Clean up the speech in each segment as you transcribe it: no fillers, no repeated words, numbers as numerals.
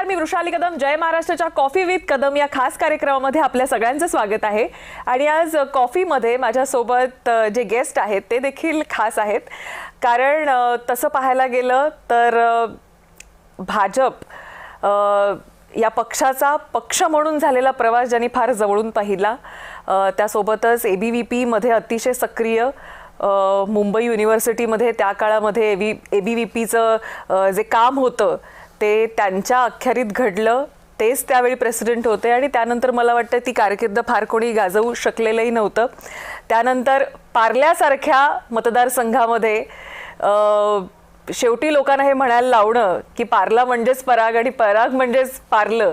नमस्कार, मी वृषाली कदम. जय महाराष्ट्राच्या coffee with Kadam या खास कार्यक्रमामध्ये आपल्या सगळ्यांचं स्वागत आहे. आणि आज कॉफीमध्ये माझ्यासोबत जे गेस्ट आहेत ते देखील खास आहेत. कारण तसं पाहायला गेलं तर भाजप या पक्षाचा पक्ष म्हणून झालेला प्रवास ज्यांनी फार जवळून पाहिला, त्यासोबतच ABVP मध्ये अतिशय सक्रिय, मुंबई युनिव्हर्सिटीमध्ये त्या काळामध्ये ABVPचं जे काम होतं ते त्यांच्या अखत्यारीत घडलं. तेच त्यावेळी प्रेसिडेंट होते आणि त्यानंतर मला वाटतं ती कारकीर्द फार कोणी गाजवू शकलेलंही नव्हतं. त्यानंतर पार्ल्यासारख्या मतदारसंघामध्ये शेवटी लोकांना हे म्हणायला लावणं की पार्ला म्हणजेच पराग आणि पराग म्हणजेच पार्लं,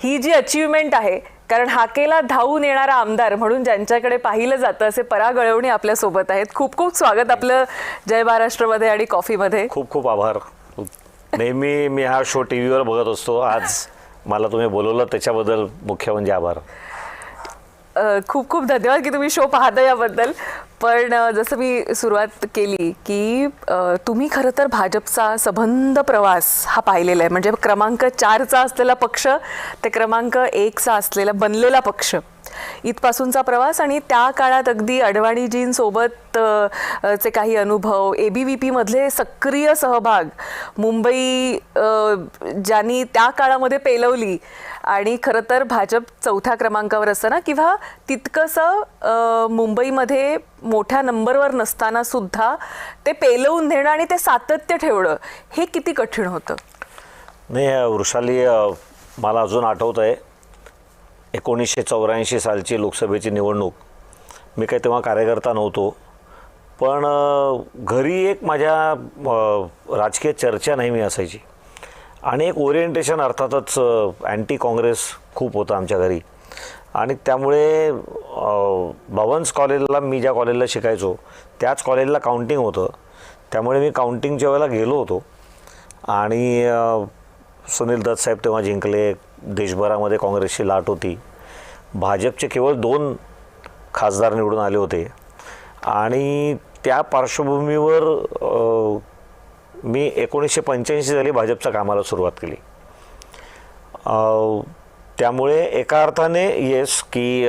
ही जी अचीवमेंट आहे. कारण हाकेला धावून येणारा आमदार म्हणून ज्यांच्याकडे पाहिलं जातं असे पराग अळवणी आपल्या सोबत आहेत. खूप खूप स्वागत आपलं जय महाराष्ट्रमध्ये आणि कॉफीमध्ये. खूप खूप आभार. नेहमी मी हा शो टीव्हीवर बघत असतो. आज मला तुम्ही बोलवलं त्याच्याबद्दल मुख्य म्हणजे आभार. खूप खूप धन्यवाद की तुम्ही शो पाहता याबद्दल. पण जसं मी सुरुवात केली की तुम्ही खरं तर भाजपचा सबंध प्रवास हा पाहिलेला आहे. म्हणजे क्रमांक 4चा असलेला पक्ष ते क्रमांक 1चा असलेला बनलेला पक्ष, इथपासूनचा प्रवास आणि त्या काळात अगदी अडवाणीजींसोबत चे काही अनुभव, ABVP मधले सक्रिय सहभाग, मुंबई ज्यांनी त्या काळामध्ये पेलवली आणि खरं तर भाजप 4थ्या क्रमांकावर असताना किंवा तितकंसं मुंबईमध्ये मोठ्या नंबरवर नसताना सुद्धा ते पेलवून नेणं आणि ते सातत्य ठेवणं हे किती कठीण होतं? नाही वृषाली, मला अजून आठवत आहे 1984 सालची लोकसभेची निवडणूक. मी काही तेव्हा कार्यकर्ता नव्हतो, पण घरी एक माझ्या राजकीय चर्चा नेहमी असायची आणि एक ओरिएंटेशन अर्थातच अँटी काँग्रेस खूप होतं आमच्या घरी. आणि त्यामुळे भवन्स कॉलेजला, मी ज्या कॉलेजला शिकायचो त्याच कॉलेजला काउंटिंग होतं. त्यामुळे मी काउंटिंगच्या वेळेला गेलो होतो आणि सुनील दत्त साहेब तेव्हा जिंकले. देशभरामध्ये काँग्रेसची लाट होती. भाजपचे केवळ 2 खासदार निवडून आले होते आणि त्या पार्श्वभूमीवर मी 1985 साली भाजपच्या कामाला सुरुवात केली. त्यामुळे एका अर्थाने येस की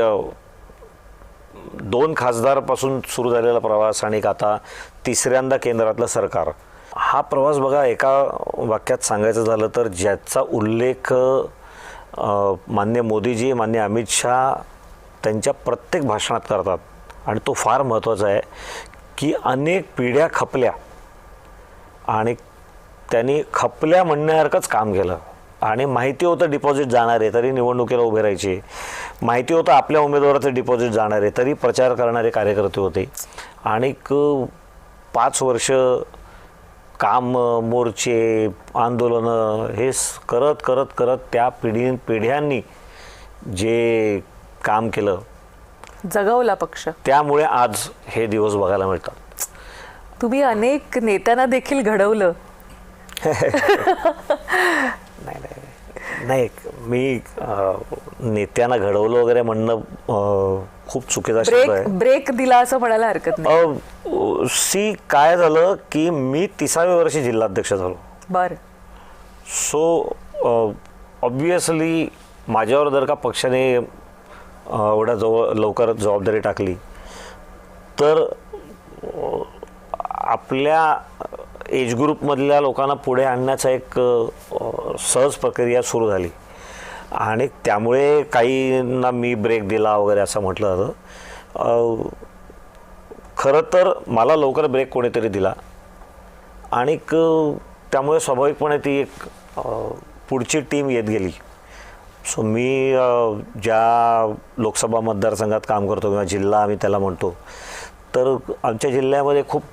2 खासदारपासून सुरू झालेला प्रवास आणि आता तिसऱ्यांदा केंद्रातलं सरकार, हा प्रवास बघा एका वाक्यात सांगायचं झालं तर ज्याचा उल्लेख माननीय मोदीजी, माननीय अमित शाह त्यांच्या प्रत्येक भाषणात करतात आणि तो फार महत्त्वाचा आहे की अनेक पिढ्या खपल्या आणि त्यांनी खपल्या म्हणण्यासारखंच काम केलं. आणि माहिती होतं डिपॉझिट जाणार आहे तरी निवडणुकीला उभे राहायचे, माहिती होतं आपल्या उमेदवाराचं डिपॉझिट जाणार आहे तरी प्रचार करणारे कार्यकर्ते होते. आणि 5 वर्ष काम, मोर्चे, आंदोलनं हे करत करत करत त्या पिढ्यांनी जे काम केलं, जगवला पक्ष, त्यामुळे आज हे दिवस बघायला मिळतात. तुम्ही अनेक नेत्यांना देखील घडवलं. नाही, मी नेत्यांना घडवलं वगैरे म्हणणं खूप चुकीचा शब्द आहे. ब्रेक दिला असं म्हणायला हरकत नाही. काय झालं की मी 30व्या वर्षी जिल्हाध्यक्ष झालो. बरं. सो ऑब्वियसली माझ्यावर जर का पक्षाने एवढ्या लवकर जबाबदारी टाकली तर आपल्या एज ग्रुपमधल्या लोकांना पुढे आणण्याचा एक सहज प्रक्रिया सुरू झाली आणि त्यामुळे काहींना मी ब्रेक दिला वगैरे असं म्हटलं जातं. खरं तर मला लवकर ब्रेक कोणीतरी दिला आणि त्यामुळे स्वाभाविकपणे ती एक पुढची टीम येत गेली. सो मी ज्या लोकसभा मतदारसंघात काम करतो किंवा जिल्हा आम्ही त्याला म्हणतो, तर आमच्या जिल्ह्यामध्ये खूप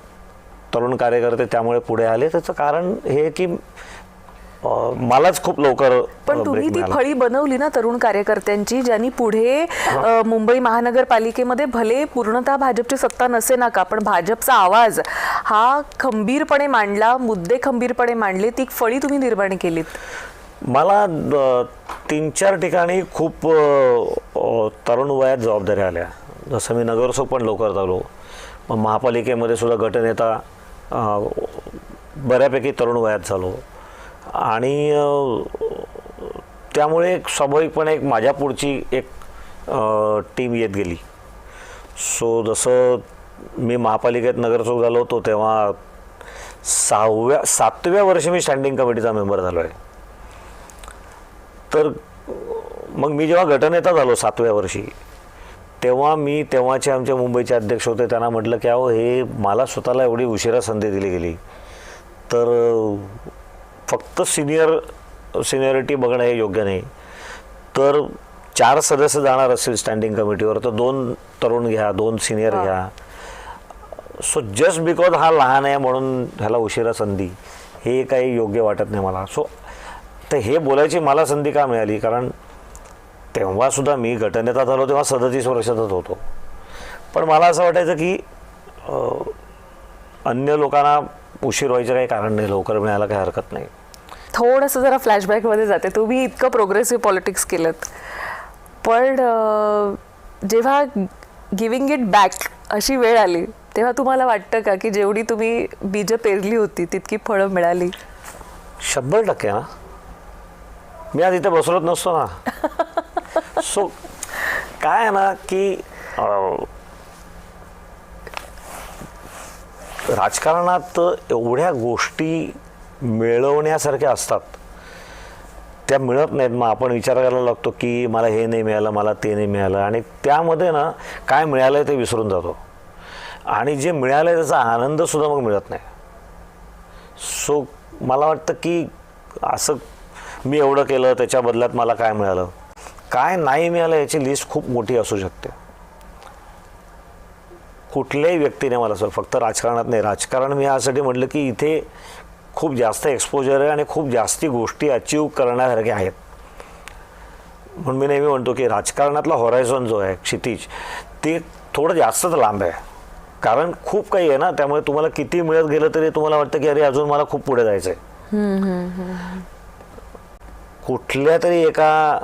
तरुण कार्यकर्ते त्यामुळे पुढे आले. त्याचं कारण हे की मलाच खूप लवकर. पण तुम्ही ती फळी बनवली ना तरुण कार्यकर्त्यांची, ज्यांनी पुढे मुंबई महानगरपालिकेमध्ये भले पूर्णतः भाजपची सत्ता नसे ना का, पण भाजपचा आवाज हा खंबीरपणे मांडला, मुद्दे खंबीरपणे मांडले, ती फळी तुम्ही निर्माण केलीत. मला 3-4 ठिकाणी खूप तरुण वयात जबाबदाऱ्या आल्या. जसं मी नगरसेवक पण लवकर झालो, मग महापालिकेमध्ये सुद्धा गटनेता बऱ्यापैकी तरुण वयात झालो आणि त्यामुळे स्वाभाविकपणे एक माझ्या पुढची एक टीम येत गेली. सो जसं मी महापालिकेत नगरसेवक झालो होतो तेव्हा 7व्या वर्षी मी स्टँडिंग कमिटीचा मेंबर झालो आहे. तर मग मी जेव्हा गटनेता झालो 7व्या वर्षी, तेव्हा मी तेव्हाचे आमचे मुंबईचे अध्यक्ष होते, त्यांना म्हटलं की अहो हे मला स्वतःला एवढी उशिरा संधी दिली गेली तर फक्त सिनियरिटी बघणं हे योग्य नाही. तर 4 सदस्य जाणार असतील स्टँडिंग कमिटीवर तर 2 तरुण घ्या, 2 सिनियर घ्या. सो जस्ट बिकॉज हा लहान आहे म्हणून ह्याला उशिरा संधी, हे काही योग्य वाटत नाही मला. सो तर हे बोलायची मला संधी का मिळाली, कारण तेव्हासुद्धा मी गटनेता झालो तेव्हा 37 वर्षाचाच होतो. पण मला असं वाटायचं की अन्य लोकांना उशीर व्हायचं काही कारण नाही, लवकर मिळायला काही हरकत नाही. थोडंसं जरा फ्लॅशबॅकमध्ये जाते. तुम्ही इतकं प्रोग्रेसिव्ह पॉलिटिक्स केलं, पण जेव्हा गिव्हिंग इट बॅक अशी वेळ आली तेव्हा तुम्हाला वाटतं का की जेवढी तुम्ही बीजं पेरली होती तितकी फळं मिळाली? 100% ना. मी आज इथे बसलोच नसतो ना. सो काय आहे ना की राजकारणात एवढ्या गोष्टी मिळवण्यासारख्या असतात, त्या मिळत नाहीत. मग आपण विचार करायला लागतो की मला हे नाही मिळालं, मला ते नाही मिळालं, आणि त्यामध्ये ना काय मिळालं आहे ते विसरून जातो, आणि जे मिळालं आहे त्याचा आनंदसुद्धा मग मिळत नाही. सो मला वाटतं की असं मी एवढं केलं त्याच्या बदल्यात मला काय मिळालं, काय नाही मिळालं याची लिस्ट खूप मोठी असू शकते. कुठल्याही व्यक्तीने मला असं फक्त राजकारणात नाही, राजकारण मी यासाठी म्हटलं की इथे खूप जास्त एक्सपोजर आहे आणि खूप जास्ती गोष्टी अचीव करण्यासारख्या आहेत. म्हणून मी नेहमी म्हणतो की राजकारणातला हॉरायझॉन जो आहे, क्षितिज, ते थोडं जास्तच लांब आहे, कारण खूप काही आहे ना. त्यामुळे तुम्हाला किती मिळत गेलं तरी तुम्हाला वाटतं की अरे अजून मला खूप पुढे जायचं आहे. कुठल्या तरी एका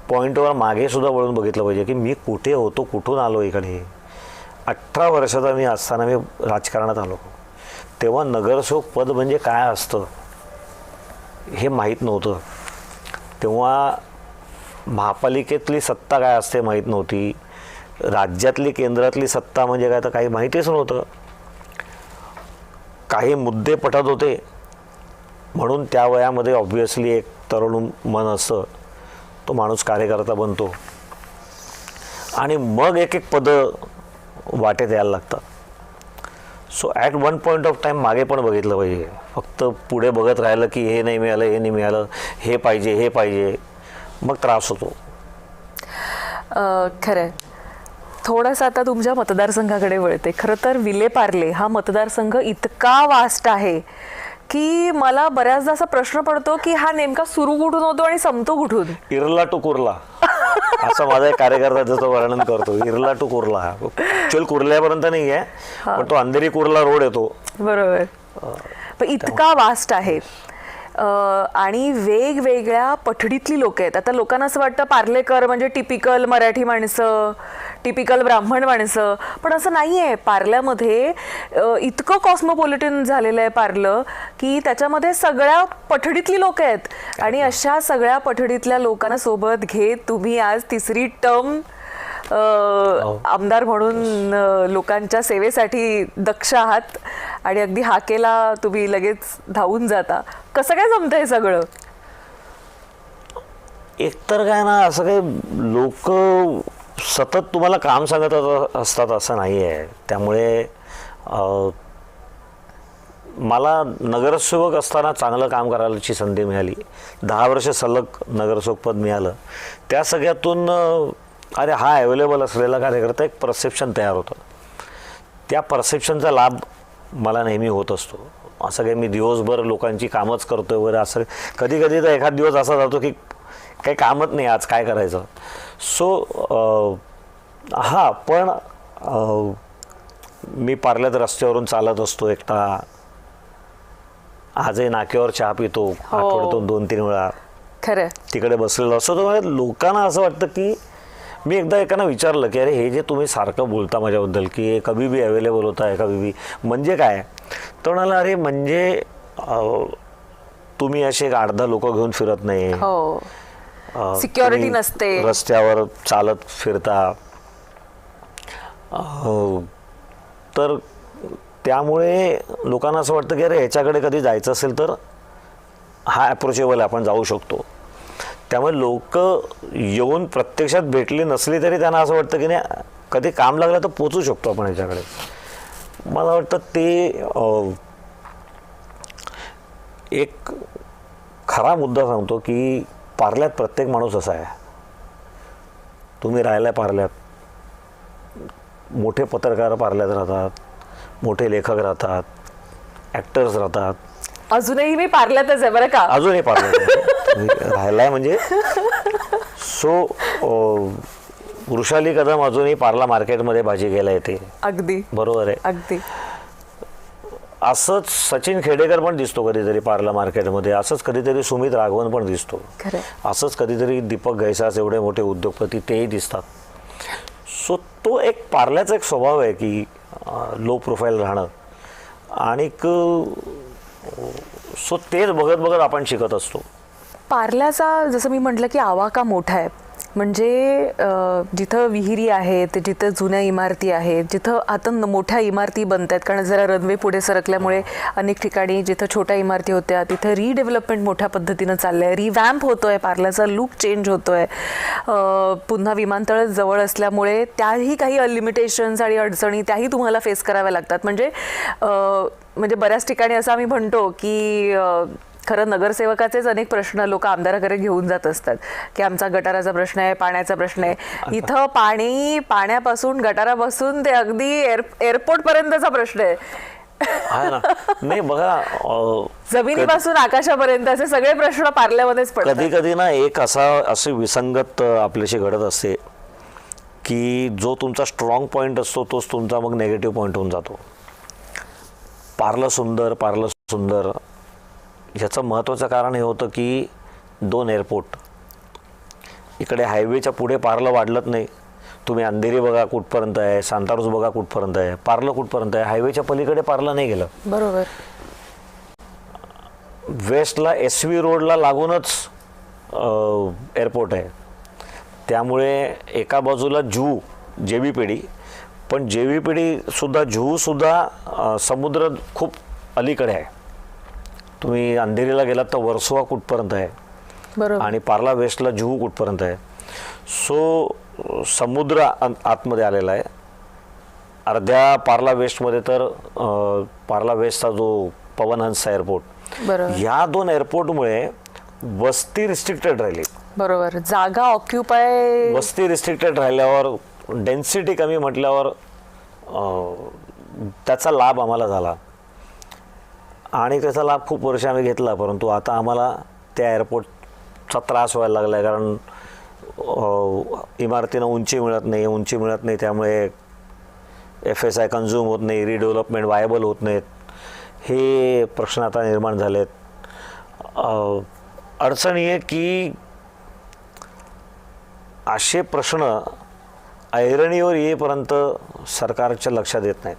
पॉईंटवर मागे सुद्धा वळून बघितलं पाहिजे की मी कुठे होतो, कुठून आलो इकडे. 18 वर्षाचा मी असताना मी राजकारणात आलो. तेव्हा नगरसेवक पद म्हणजे काय असतं हे माहीत नव्हतं. तेव्हा महापालिकेतली सत्ता काय असते माहीत नव्हती, राज्यातली केंद्रातली सत्ता म्हणजे काय तर काही माहितीच नव्हतं. काही मुद्दे पटत होते म्हणून त्या वयामध्ये ऑब्व्हियसली एक तरुण मन असतं, तो माणूस कार्यकर्ता बनतो आणि मग एक एक पदं वाटेत यायला लागतात. So at one point of time मागे पण बघितलं पाहिजे. फक्त पुढे बघत राहिलं की हे नाही मिळालं, हे नाही मिळालं, हे पाहिजे, हे पाहिजे, मग त्रास होतो. खरं आहे. थोडंसं आता तुमच्या मतदारसंघाकडे वळते. खरं तर विलेपार्ले हा मतदारसंघ इतका वास्ट आहे की मला बऱ्याचदा असा प्रश्न पडतो की हा नेमका सुरू कुठून होतो आणि संपतो कुठून. इरला टू कुर्ला असं माझा एक कार्यकर्ता त्याचं वर्णन करतो. इरला टू कुर्ला, ॲक्च्युअल कुर्ल्यापर्यंत नाही आहे, पण तो अंधेरी कुर्ला रोड येतो. बरोबर. पण इतका वास्ट आहे आणि वेगवेगळ्या पठडीतली लोक आहेत. आता लोकांना असं वाटतं पार्लेकर म्हणजे टिपिकल मराठी माणसं, टिपिकल ब्राह्मण माणसं, पण असं नाही आहे. पार्ल्यामध्ये इतकं कॉस्मोपॉलिटन झालेलं आहे पार्लं की त्याच्यामध्ये सगळ्या पठडीतली लोक आहेत. आणि अशा सगळ्या पठडीतल्या लोकांना सोबत घेत तुम्ही आज 3री टर्म आमदार म्हणून लोकांच्या सेवेसाठी दक्ष आहात आणि अगदी हाकेला तुम्ही लगेच धावून जाता. कसं काय जमतंय सगळं? एकतर काय ना, असं काही लोक सतत तुम्हाला काम सांगत असतात असं नाही आहे. त्यामुळे मला नगरसेवक असताना चांगलं काम करायची संधी मिळाली. 10 वर्ष सलग नगरसेवकपद मिळालं. त्या सगळ्यातून अरे हा अवेलेबल असलेला कार्यकर्ता एक परसेप्शन तयार होतं. त्या परसेप्शनचा लाभ मला नेहमी होत असतो. असं काही मी दिवसभर लोकांची कामच करतो आहे वगैरे असं कधी कधी तर एखाद दिवस असा जातो की काही कामच नाही, आज काय करायचं. सो हां, पण मी पार्ल्यात रस्त्यावरून चालत असतो एकटा. आजही नाक्यावर चहा पितो आठवड्यातून 2-3 वेळा. खरं तिकडे बसलेलो असतो. तर लोकांना असं वाटतं की मी एकदा एकानं विचारलं की अरे हे जे तुम्ही सारखं बोलता माझ्याबद्दल की कभी भी अवेलेबल होता है कभी भी, म्हणजे काय? तर म्हणाला अरे म्हणजे तुम्ही असे 8-10 लोक घेऊन फिरत नाही, Security तुम्ही नसते. रस्त्यावर चालत फिरता, तर त्यामुळे लोकांना असं वाटतं की अरे ह्याच्याकडे कधी जायचं असेल तर हा अप्रोचेबल आपण जाऊ शकतो. त्यामुळे लोक येऊन प्रत्यक्षात भेटली नसली तरी त्यांना असं वाटतं की नाही कधी काम लागलं तर पोचू शकतो आपण ह्याच्याकडे. मला वाटतं ते एक खरा मुद्दा सांगतो की पार्ल्यात प्रत्येक माणूस असा आहे. तुम्ही राहायला पार्ल्यात, मोठे पत्रकार पार्ल्यात राहतात, मोठे लेखक राहतात, ॲक्टर्स राहतात. अजूनही मी पार्ल्यातच आहे बरं का. अजूनही पार्ल्यात राहायला म्हणजे वृषाली कदम अजूनही पार्ला मार्केटमध्ये भाजी घ्यायला येते. अगदी बरोबर आहे. अगदी असंच सचिन खेडेकर पण दिसतो कधीतरी पार्ला मार्केटमध्ये. असंच कधीतरी सुमित राघवन पण दिसतो. खरं. असंच कधीतरी दीपक घैसास एवढे मोठे उद्योगपती तेही दिसतात. सो तो एक पार्ल्याचा एक स्वभाव आहे की लो प्रोफाईल राहणं. आणि सो तेच बघत बघत आपण शिकत असतो. पार्ल्याचा जसं मी म्हटलं की आवाका मोठा आहे. म्हणजे जिथं विहिरी आहेत, जिथं जुन्या इमारती आहेत, जिथं आता मोठ्या इमारती बनत आहेत, कारण जरा रनवे पुढे सरकल्यामुळे अनेक ठिकाणी जिथं छोट्या इमारती होत्या तिथं रिडेव्हलपमेंट मोठ्या पद्धतीनं चाललं आहे. रिवॅम्प होतो आहे, पार्ल्याचा लुक चेंज होतो आहे. पुन्हा विमानतळ जवळ असल्यामुळे त्याही काही लिमिटेशन्स आणि अडचणी त्याही तुम्हाला फेस कराव्या लागतात. म्हणजे बऱ्याच ठिकाणी असं आम्ही म्हणतो की खरं नगरसेवकाचेच अनेक प्रश्न लोक आमदाराकडे घेऊन जात असतात की आमचा गटाराचा प्रश्न आहे, पाण्याचा प्रश्न आहे. इथं पाण्यापासून गटारापासून ते अगदी एअरपोर्ट पर्यंतचा प्रश्न आहे ना. नाही बघा, जमिनीपासून आकाशापर्यंत असे सगळे प्रश्न पार्ल्यामध्येच पडतात. कधी कधी ना एक अशी विसंगत आपल्याशी घडत असते की जो तुमचा स्ट्रॉंग पॉईंट असतो तोच तुमचा मग नेगेटिव्ह पॉईंट होऊन जातो. पार्लं सुंदर ह्याचं महत्त्वाचं कारण हे होतं की 2 एअरपोर्ट. इकडे हायवेच्या पुढे पार्लं वाढलंच नाही. तुम्ही अंधेरी बघा कुठपर्यंत आहे, सांताक्रूझ बघा कुठपर्यंत आहे, पार्लं कुठपर्यंत आहे. हायवेच्या पलीकडे पार्लं नाही गेलं. बरोबर. वेस्टला SV रोडला लागूनच एअरपोर्ट आहे. त्यामुळे एका बाजूला जेवी पेढी, पण जेवी पेढीसुद्धा जुहूसुद्धा समुद्र खूप अलीकडे आहे. तुम्ही अंधेरीला गेलात तर वर्सोवा कुठपर्यंत आहे. बरोबर. आणि पार्ला वेस्टला जुहू कुठपर्यंत आहे. सो समुद्र आतमध्ये आलेला आहे. अर्ध्या पार्ला वेस्टमध्ये तर पार्ला वेस्टचा जो पवनहंस एअरपोर्ट, ह्या 2 एअरपोर्टमुळे वस्ती रिस्ट्रिक्टेड राहिली. बरोबर. जागा ऑक्युपाय, वस्ती रिस्ट्रिक्टेड राहिल्यावर, डेन्सिटी कमी म्हटल्यावर त्याचा लाभ आम्हाला झाला आणि त्याचा लाभ खूप वर्ष आम्ही घेतला. परंतु आता आम्हाला त्या एअरपोर्टचा त्रास व्हायला लागला आहे. कारण इमारतींना उंची मिळत नाही. त्यामुळे FSI कन्झ्युम होत नाही, रिडेव्हलपमेंट वायबल होत नाहीत. हे प्रश्न आता निर्माण झालेत. अडचण ही आहे की असे प्रश्न ऐरणीवर येईपर्यंत सरकारच्या लक्षात येत नाहीत.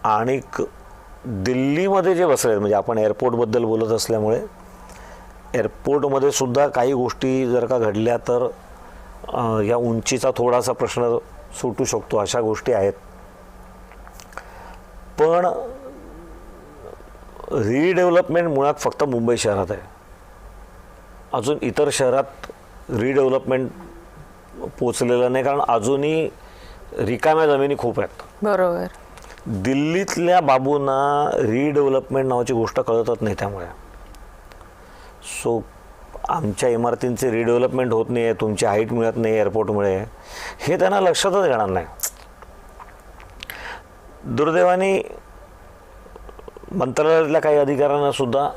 आणि दिल्लीमध्ये जे बसले, म्हणजे आपण एअरपोर्टबद्दल बोलत असल्यामुळे एअरपोर्टमध्ये सुद्धा काही गोष्टी जर का घडल्या तर या उंचीचा थोडासा प्रश्न सुटू शकतो. अशा गोष्टी आहेत. पण रिडेव्हलपमेंट मुळात फक्त मुंबई शहरात आहे. अजून इतर शहरात रिडेव्हलपमेंट पोचलेलं नाही, कारण अजूनही रिकाम्या जमिनी खूप आहेत. बरोबर. दिल्लीतल्या बाबूंना रिडेव्हलपमेंट नावाची गोष्ट कळतच नाही. त्यामुळे सो आमच्या इमारतींचे रिडेव्हलपमेंट होत नाही आहे, तुमची हाईट मिळत नाही एअरपोर्टमुळे, हे त्यांना लक्षातच येणार नाही. दुर्दैवाने मंत्रालयातल्या काही अधिकाऱ्यांना सुद्धा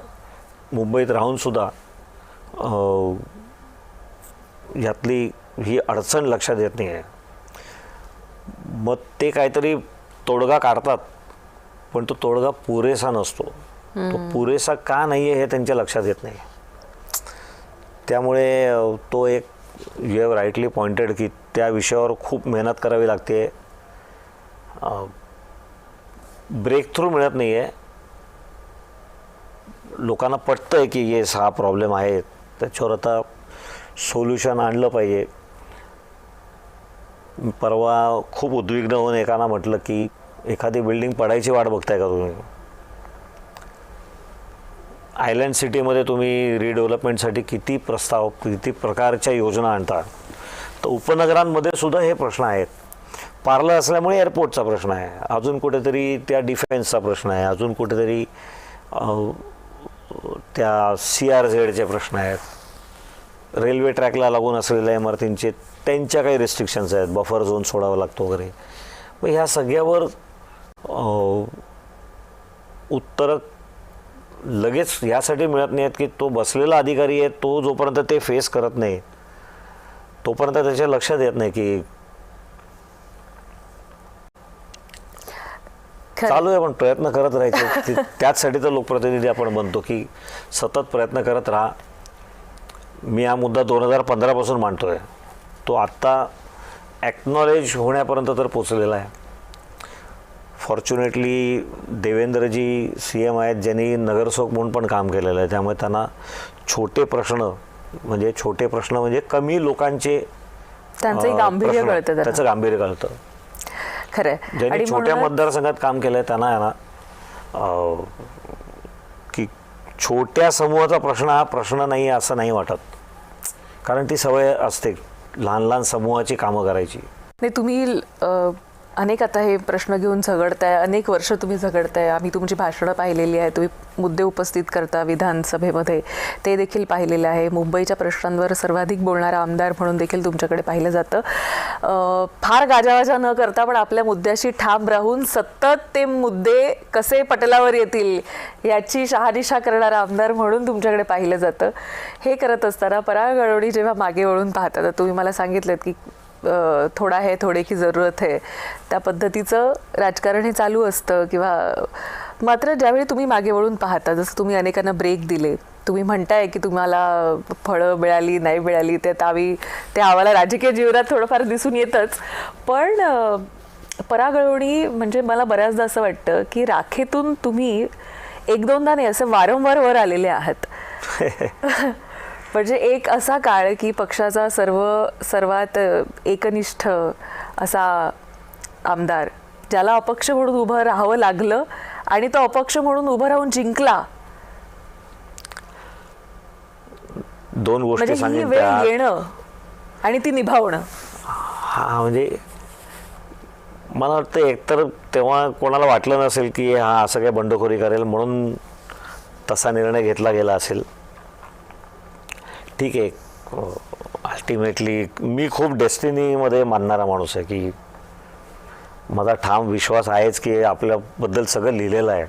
मुंबईत राहूनसुद्धा यातली ही अडचण लक्षात येत नाही आहे. मग ते काहीतरी तोडगा काढतात, पण तो तोडगा पुरेसा नसतो. तो पुरेसा का नाही आहे हे त्यांच्या लक्षात येत नाही. त्यामुळे तो एक यू हॅव राईटली पॉइंटेड की त्या विषयावर खूप मेहनत करावी लागते. ब्रेक थ्रू मिळत नाही आहे. लोकांना पटतं आहे की येस हा प्रॉब्लेम आहे, त्याच्यावर आता सोल्युशन आणलं पाहिजे. परवा खूप उद्विग्न होऊन एकानं म्हटलं की एखादी बिल्डिंग पडायची वाट बघताय का तुम्ही? आयलँड सिटीमध्ये तुम्ही रिडेव्हलपमेंटसाठी किती प्रस्ताव, किती प्रकारच्या योजना आणता. तर उपनगरांमध्ये सुद्धा हे प्रश्न आहेत. पार्लं असल्यामुळे एअरपोर्टचा प्रश्न आहे, अजून कुठेतरी त्या डिफेन्सचा प्रश्न आहे, अजून कुठेतरी त्या CRZचे प्रश्न आहेत, रेल्वे ट्रॅकला लागून असलेल्या इमारतींचे त्यांच्या काही रिस्ट्रिक्शन्स आहेत, बफर झोन सोडावा लागतो वगैरे. मग ह्या सगळ्यावर उत्तरं लगेच यासाठी मिळत नाहीत की तो बसलेला अधिकारी आहे, तो जोपर्यंत ते फेस करत नाही तोपर्यंत त्याच्या लक्षात येत नाही की चालू आहे. पण प्रयत्न करत राहायचे. त्याचसाठी तर लोकप्रतिनिधी आपण बनतो की सतत प्रयत्न करत राहा. मी हा मुद्दा 2015 पासून मांडतोय, तो आत्ता ॲक्नॉलेज होण्यापर्यंत तर पोचलेला आहे. फॉर्च्युनेटली देवेंद्रजी CM आहेत, ज्यांनी नगरसेवक म्हणून पण काम केलेलं आहे, त्यामुळे त्यांना छोटे प्रश्न म्हणजे कमी लोकांचे त्यांचं गांभीर्य कळतं, त्याचं गांभीर्य कळतं. खरंय. ज्यांनी छोट्या मतदारसंघात काम केलंय त्यांना आहे ना की छोट्या समूहाचा प्रश्न हा प्रश्न नाही असं नाही वाटत, कारण ती सवय असते लहान लहान समूहाची कामं करायची. नाही, तुम्ही अनेक आता हे प्रश्न घेऊन झगडताय, अनेक वर्ष तुम्ही झगडताय. आम्ही तुमची भाषणं पाहिलेली आहे, तुम्ही मुद्दे उपस्थित करता विधानसभेमध्ये, ते देखील पाहिलेलं आहे. मुंबईच्या प्रश्नांवर सर्वाधिक बोलणारा आमदार म्हणून देखील तुमच्याकडे पाहिलं जातं. फार गाजावाजा न करता पण आपल्या मुद्द्याशी ठाम राहून सतत ते मुद्दे कसे पटलावर येतील याची शहानिशा करणारा आमदार म्हणून तुमच्याकडे पाहिलं जातं. हे करत असताना पराग अळवणी जेव्हा मागे वळून पाहतात, तर तुम्ही मला सांगितलं की थोडा है थोडे की जरूरत है, त्या पद्धतीचं राजकारण हे चालू असतं. किंवा मात्र ज्यावेळी तुम्ही मागे वळून पाहता, जसं तुम्ही अनेकांना ब्रेक दिले, तुम्ही म्हणताय की तुम्हाला फळं मिळाली नाही मिळाली, ते आम्हाला राजकीय जीवनात थोडंफार दिसून येतच. पण पराग अळवणी म्हणजे मला बऱ्याचदा असं वाटतं की राखेतून तुम्ही एक दोनदा नाही, असं वारंवार वर आलेले आहात. म्हणजे एक असा काळ की पक्षाचा सर्वात एकनिष्ठ असा आमदार, ज्याला अपक्ष म्हणून उभं राहावं लागलं आणि तो अपक्ष म्हणून उभं राहून जिंकला. दोन गोष्टी म्हणजे ही सांगितल्या, वेळ येणं आणि ती निभावणं. हा म्हणजे मला वाटतं एकतर तेव्हा कोणाला वाटलं नसेल की हा असं काय बंडखोरी करेल, म्हणून तसा निर्णय घेतला गेला असेल. ठीक आहे, अल्टिमेटली मी खूप डेस्टिनीमध्ये मानणारा माणूस आहे की माझा ठाम विश्वास आहेच की आपल्याबद्दल सगळं लिहिलेलं आहे,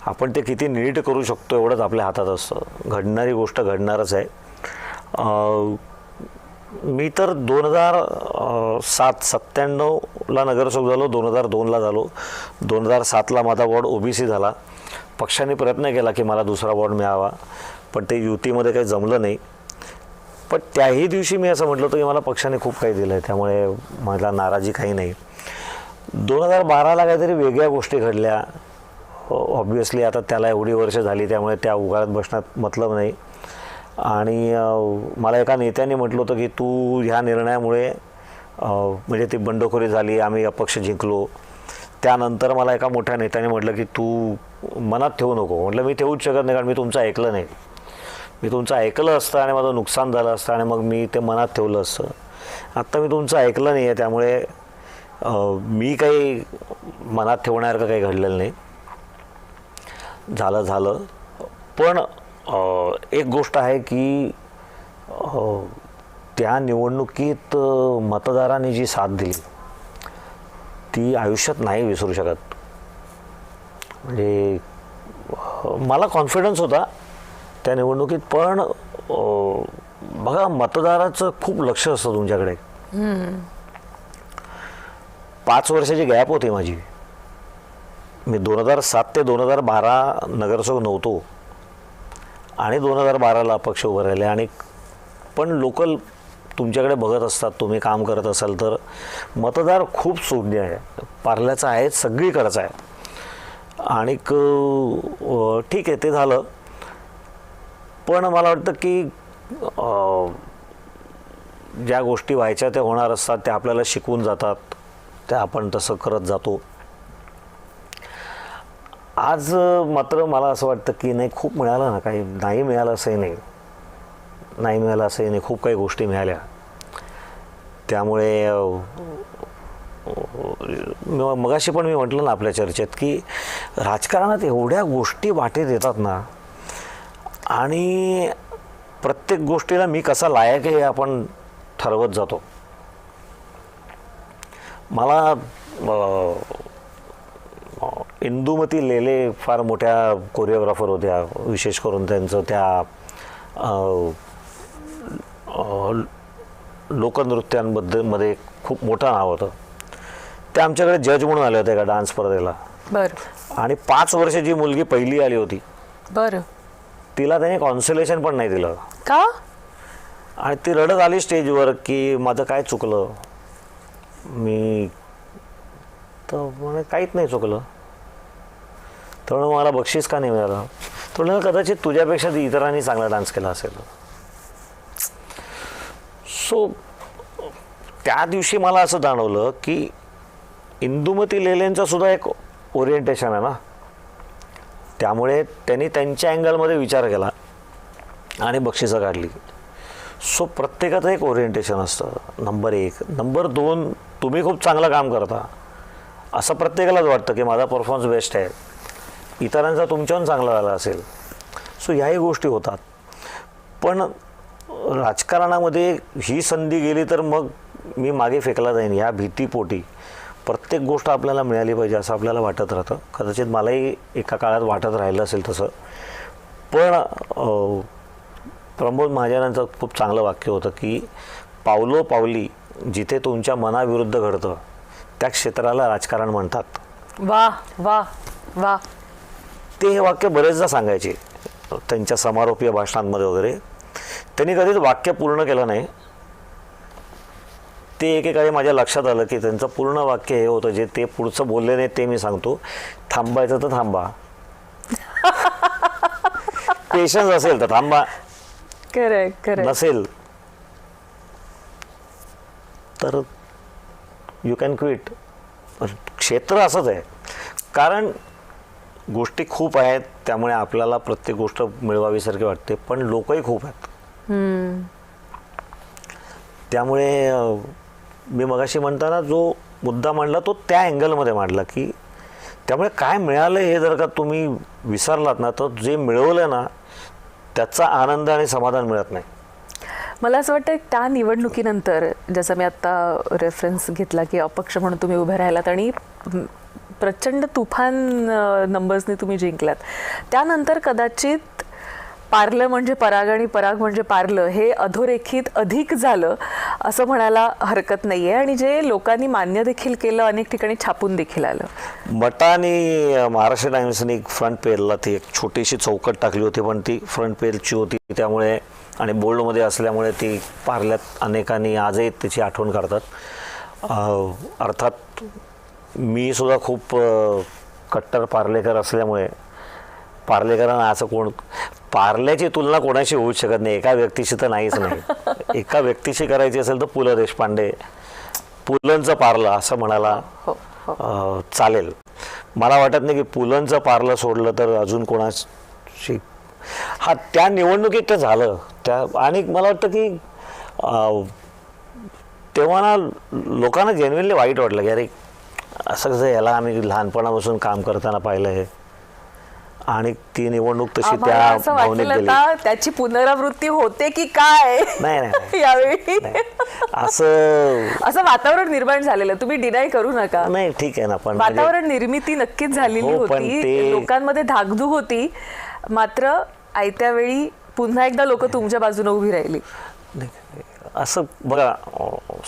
आपण ते किती नीट करू शकतो एवढंच आपल्या हातात असतं. घडणारी गोष्ट घडणारच आहे. मी तर 97-97ला नगरसेवक झालो, 2002ला झालो, 2007ला माझा वॉर्ड OBC झाला. पक्षाने प्रयत्न केला की मला दुसरा वॉर्ड मिळावा, पण ते युतीमध्ये काही जमलं नाही. पण त्याही दिवशी मी असं म्हटलं होतं की मला पक्षाने खूप काही दिलं आहे, त्यामुळे मला नाराजी काही नाही. 2012ला काहीतरी वेगळ्या गोष्टी घडल्या. ऑब्व्हियसली आता त्याला एवढी वर्ष झाली, त्यामुळे त्या उगाळत बसण्यात मतलब नाही. आणि मला एका नेत्याने म्हटलं होतं की तू ह्या निर्णयामुळे म्हणजे ती बंडखोरी झाली, आम्ही अपक्ष जिंकलो. त्यानंतर मला एका मोठ्या नेत्याने म्हटलं की तू मनात ठेवू नको. म्हटलं मी ठेवूच शकत नाही, कारण मी तुमचं ऐकलं नाही. मी तुमचं ऐकलं असतं आणि माझं नुकसान झालं असतं आणि मग मी ते मनात ठेवलं असतं. आत्ता मी तुमचं ऐकलं नाही आहे, त्यामुळे मी काही मनात ठेवण्यासारखं काही घडलेलं नाही. झालं. पण एक गोष्ट आहे की त्या निवडणुकीत मतदारांनी जी साथ दिली ती आयुष्यात नाही विसरू शकत. म्हणजे मला कॉन्फिडन्स होता त्या निवडणुकीत, पण बघा मतदाराचं खूप लक्ष असतं तुमच्याकडे. 5 वर्षाची गॅप होती माझी. मी 2007 ते 2012 नगरसेवक नव्हतो आणि 2012ला अपक्ष उभं राहिले. आणि पण लोकल तुमच्याकडे बघत असतात, तुम्ही काम करत असाल तर मतदार खूप सुज्ञ आहे, पार्ल्याचा आहे, सगळीकडचा आहे. आणि ठीक आहे ते झालं. पण मला वाटतं की ज्या गोष्टी व्हायच्या त्या होणार असतात, त्या आपल्याला शिकवून जातात, त्या आपण तसं करत जातो. आज मात्र मला असं वाटतं की नाही, खूप मिळालं ना, काही नाही मिळालं असंही नाही, नाही मिळालं असंही नाही, खूप काही गोष्टी मिळाल्या. त्यामुळे मगाशी पण मी म्हटलं ना आपल्या चर्चेत की राजकारणात एवढ्या गोष्टी वाटेत येतात ना, आणि प्रत्येक गोष्टीला मी कसा लायक आहे हे आपण ठरवत जातो. मला इंदुमती लेले फार मोठ्या कोरिओग्राफर होत्या, विशेष करून त्यांचं त्या लोकनृत्यांमध्ये खूप मोठं नाव होतं. ते आमच्याकडे जज म्हणून आले होते का डान्स स्पर्धेला. बरं. आणि 5 वर्षाची मुलगी पहिली आली होती. बरं. तिला त्याने कॉन्सलेशन पण नाही दिलं. का? आणि ती रडत आली स्टेजवर की माझं काय चुकलं. मी तर म्हणे काहीच नाही चुकलं. तर मला बक्षीस का नाही मिळालं. तर कदाचित तुझ्यापेक्षा इतरांनी चांगला डान्स केला असेल. सो त्या दिवशी मला असं जाणवलं की इंदुमती लेलेंचा सुद्धा एक ओरिएंटेशन आहे ना. त्यामुळे त्यांनी त्यांच्या अँगलमध्ये विचार केला आणि बक्षिसं काढली. सो प्रत्येकाचं एक ओरिएंटेशन असतं. नंबर 1. नंबर 2, तुम्ही खूप चांगलं काम करता असं प्रत्येकालाच वाटतं की माझा परफॉर्मन्स बेस्ट आहे, इतरांचा तुमच्याहून चांगला झाला असेल. सो ह्याही गोष्टी होतात. पण राजकारणामध्ये ही संधी गेली तर मग मी मागे फेकला जाईन ह्या भीतीपोटी प्रत्येक गोष्ट आपल्याला मिळाली पाहिजे असं आपल्याला वाटत राहतं. कदाचित मलाही एका काळात वाटत राहिलं असेल तसं. पण प्रमोद महाजनांचं खूप चांगलं वाक्य होतं की पावलोपावली जिथे तुमच्या मनाविरुद्ध घडतं त्या क्षेत्राला राजकारण म्हणतात. वा वा वा. ते हे वाक्य बरेचदा सांगायचे त्यांच्या समारोपीय भाषणांमध्ये वगैरे. त्यांनी कधीच वाक्य पूर्ण केलं नाही. ते एकेकाळी माझ्या लक्षात आलं की त्यांचं पूर्ण वाक्य हे होतं, जे ते पुढचं बोलले नाही ते मी सांगतो. थांबायचं तर थांबा, पेशन्स असेल तर थांबा, नसेल तर यू कॅन क्विट. क्षेत्र असंच आहे, कारण गोष्टी खूप आहेत त्यामुळे आपल्याला प्रत्येक गोष्ट मिळवावीसारखी वाटते. पण लोकही खूप आहेत. त्यामुळे मी मगाशी म्हणताना जो मुद्दा मांडला तो त्या अँगलमध्ये मांडला की त्यामुळे काय मिळालं हे जर का तुम्ही विसरलात ना तर जे मिळवलं ना त्याचा आनंद आणि समाधान मिळत नाही. मला असं वाटतं त्या निवडणुकीनंतर, जसं मी आत्ता रेफरन्स घेतला की अपक्ष म्हणून तुम्ही उभे राहिलात आणि प्रचंड तुफान नंबर्सनी तुम्ही जिंकलात, त्यानंतर कदाचित पारलं म्हणजे पराग आणि पराग म्हणजे पारलं हे अधोरेखित अधिक झालं असं म्हणायला हरकत नाही आहे. आणि जे लोकांनी मान्य देखील केलं, अनेक ठिकाणी छापून देखील आलं. मटानी महाराष्ट्र टाइम्सनी फ्रंट पेजला ती एक छोटीशी चौकट टाकली होती, पण ती फ्रंट पेजची होती त्यामुळे आणि बोल्डमध्ये असल्यामुळे ती पारल्यात अनेकांनी आजही त्याची आठवण करतात. अर्थात मी सुद्धा खूप कट्टर पार्लेकर असल्यामुळे पार्लेकरांना असं कोण पार्ल्याची तुलना कोणाशी होऊ शकत नाही. एका व्यक्तीशी तर नाहीच नाही. एका व्यक्तीशी करायची असेल तर पु ल देशपांडे, पुलंचं पार्लं असं म्हणायला चालेल. मला वाटत नाही की पुलंचं पार्लं सोडलं तर अजून कोणाशी. हा त्या निवडणुकीत ते झालं त्या. आणि मला वाटतं की तेव्हा ना लोकांना जेन्युइनली वाईट वाटलं की अरे असं कसं याला आम्ही लहानपणापासून काम करताना पाहिलं आहे आणि ती निवडणूक तशी त्या भावनेत गेली. त्याची पुनरावृत्ती होते की काय नाही यावेळी असं वातावरण निर्माण झालेलं, तुम्ही डिनाय करू नका. नाही ठीक आहे ना, पण वातावरण निर्मिती नक्कीच झालेली होती, लोकांमध्ये धाकधूक होती. मात्र आयत्या वेळी पुन्हा एकदा लोक तुमच्या बाजूने उभी राहिली. असं बघा,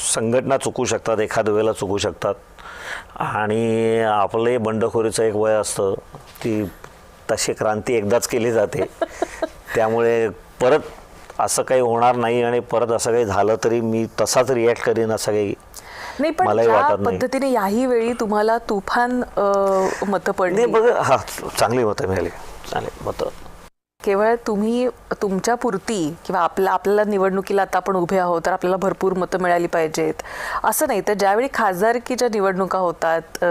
संघटना चुकू शकतात, एखाद्या वेळेला चुकू शकतात आणि आपलंही बंडखोरीचं एक वय असतं. ती तशी क्रांती एकदाच केली जाते. त्यामुळे परत असं काही होणार नाही आणि परत असं काही झालं तरी मी तसाच रिॲक्ट करीन असं काही नाही. पण मलाही ज्या वाटत नाही. पद्धतीने याही वेळी तुम्हाला तुफान मतं पडली. बघा, हा चांगली मतं मिळाली, चांगली मतं. केवळ तुम्ही तुमच्या पुरती किंवा आपल्याला निवडणुकीला आता आपण उभे आहोत तर आपल्याला भरपूर मतं मिळाली पाहिजेत असं नाही, तर ज्यावेळी खासदारकीच्या निवडणुका होतात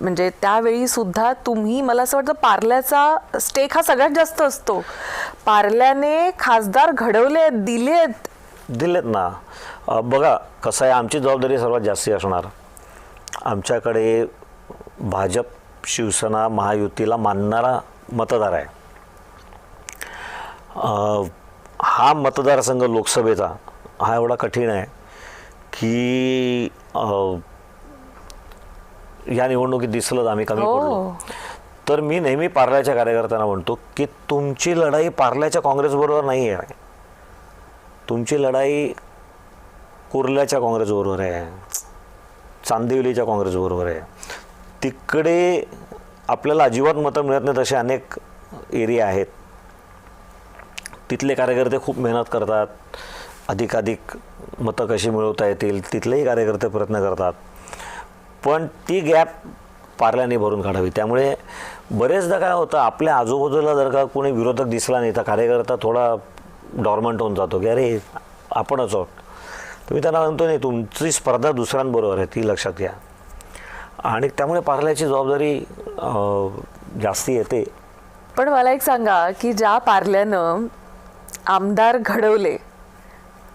म्हणजे त्यावेळी सुद्धा तुम्ही, मला असं वाटतं पार्ल्याचा स्टेक हा सगळ्यात जास्त असतो. पार्ल्याने खासदार घडवले दिलेत ना. बघा कसं आहे, आमची जबाबदारी सर्वात जास्ती असणार. आमच्याकडे भाजप शिवसेना महायुतीला मानणारा मतदार आहे. हा मतदारसंघ लोकसभेचा हा एवढा कठीण आहे की या निवडणुकीत दिसलं आम्ही कमी पडलो. तर मी नेहमी पार्ल्याच्या कार्यकर्त्यांना म्हणतो की तुमची लढाई पार्ल्याच्या काँग्रेसबरोबर नाही आहे, तुमची लढाई कुर्ल्याच्या काँग्रेसबरोबर आहे, चांदिवलीच्या काँग्रेसबरोबर आहे. तिकडे आपल्याला अजिबात मतं मिळत नाहीत असे अनेक एरिया आहेत. तिथले कार्यकर्ते खूप मेहनत करतात, अधिकाधिक मतं कशी मिळवता येतील तिथलेही कार्यकर्ते प्रयत्न करतात, पण ती गॅप पार्ल्याने भरून काढावी. त्यामुळे बरेचदा काय होतं, आपल्या आजूबाजूला जर का कोणी विरोधक दिसला नाही तर कार्यकर्ता थोडा डॉर्मंट होऊन जातो की अरे आपणच आहोत. तुम्ही त्यांना म्हणतो नाही, तुमची स्पर्धा दुसऱ्यांबरोबर आहे, ती लक्षात घ्या. आणि त्यामुळे पार्ल्याची जबाबदारी जास्ती येते. पण मला एक सांगा की ज्या पार्ल्यानं आमदार घडवले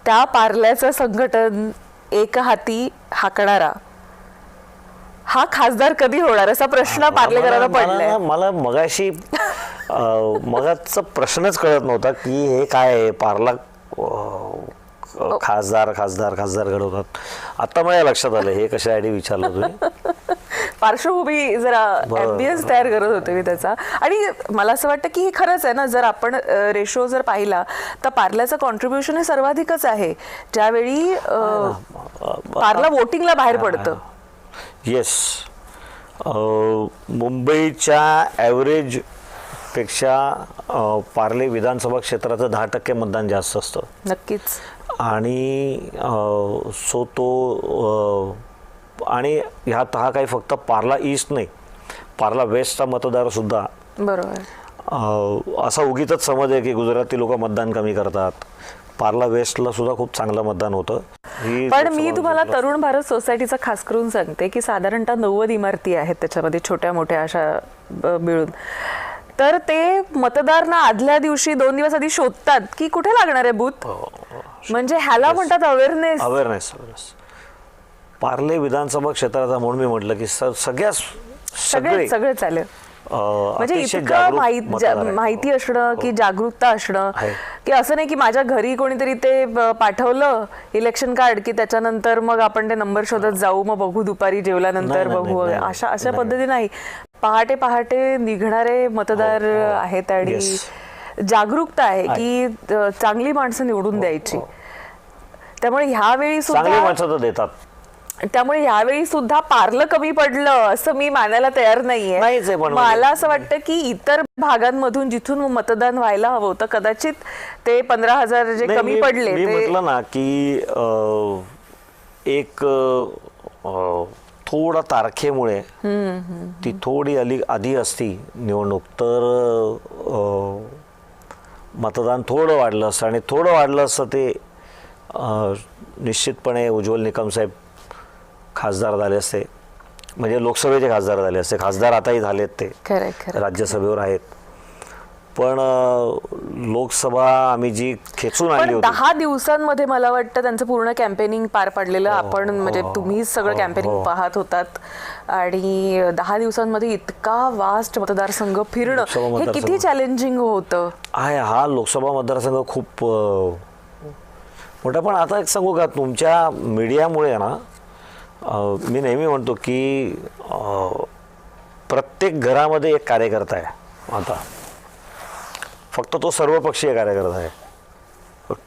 त्या पार्ल्याचं संघटन एक हाती हाकणारा हा खासदार कधी होणार असा प्रश्न पार्लेकरांना पडलाय. मला मगाशी मगाचा प्रश्नच कळत नव्हता की हे काय आहे, पार्ला खासदार खासदार खासदार घडवतात. आता मला लक्षात आलं हे कशासाठी विचारलं तुम्ही. पार्श्वभूमी जरा ॲम्बियन्स तयार करत होते मी त्याचा. आणि मला असं वाटतं की हे खरंच आहे ना, जर आपण रेशो जर पाहिला तर पार्ल्याचं कॉन्ट्रीब्युशन हे सर्वाधिकच आहे ज्यावेळी पार्ला वोटिंगला बाहेर पडतं. येस, मुंबईच्या ॲव्हरेज पेक्षा पार्ले विधानसभा क्षेत्राचं 10% मतदान जास्त असतं. नक्कीच. आणि सो तो आणि ह्यात हा काही फक्त पार्ला ईस्ट नाही, पार्ला वेस्टचा मतदारसुद्धा बरोबर असा उगीचच समज आहे की गुजराती लोक मतदान कमी करतात. पार्ला वेस्टला सुद्धा खूप चांगलं मतदान होतं. पण मी तुम्हाला तरुण भारत सोसायटीचा खास करून सांगते की साधारणतः 90 इमारती आहेत त्याच्यामध्ये, छोट्या मोठ्या अशा मिळून. तर ते मतदार ना आदल्या दिवशी 2 दिवस आधी शोधतात की कुठे लागणार आहे बूथ. म्हणजे ह्याला म्हणतात अवेअरनेस. पार्ले विधानसभा क्षेत्राचा म्हणून मी म्हटलं की सगळे चालेल. म्हणजे इतकं माहिती असणं की जागरूकता असणं की असं नाही की माझ्या घरी कोणीतरी ते पाठवलं इलेक्शन कार्ड की त्याच्यानंतर मग आपण ते नंबर शोधत जाऊ, मग बघू दुपारी जेवल्यानंतर बघू, अशा पद्धती नाही. पहाटे पहाटे निघणारे मतदार आहेत आणि जागरूकता आहे की चांगली माणसं निवडून द्यायची. त्यामुळे ह्यावेळी सुद्धा त्यामुळे यावेळी सुद्धा पार्लं कमी पडलं असं मी मानायला तयार नाहीये. मला असं वाटतं की इतर भागांमधून जिथून मतदान व्हायला हवं होतं कदाचित ते 15,000 जे कमी पडले. मी म्हटलं ना की एक थोडा तारखेमुळे ती थोडी आधी असती निवडणूक तर मतदान थोडं वाढलं असतं, आणि थोडं वाढलं असतं ते निश्चितपणे उज्ज्वल निकम साहेब खासदार झाले असते, म्हणजे लोकसभेचे खासदार झाले असते. खासदार आताही झालेत, ते राज्यसभेवर आहेत. पण लोकसभा आम्ही जी खेचून आणली होती 10 दिवसांमध्ये मला वाटतं त्यांचं पूर्ण कॅम्पेनिंग पार पडलेलं. आपण म्हणजे तुम्हीच सगळं कॅम्पेनिंग पाहत होतात आणि 10 दिवसांमध्ये इतका वास्ट मतदारसंघ फिरणं हे किती चॅलेंजिंग होतं. हा लोकसभा मतदारसंघ खूप मोठा. पण आता एक सांगू का, तुमच्या मीडियामुळे ना मी नेहमी म्हणतो की प्रत्येक घरामध्ये एक कार्यकर्ता आहे आता, फक्त तो सर्वपक्षीय कार्यकर्ता आहे.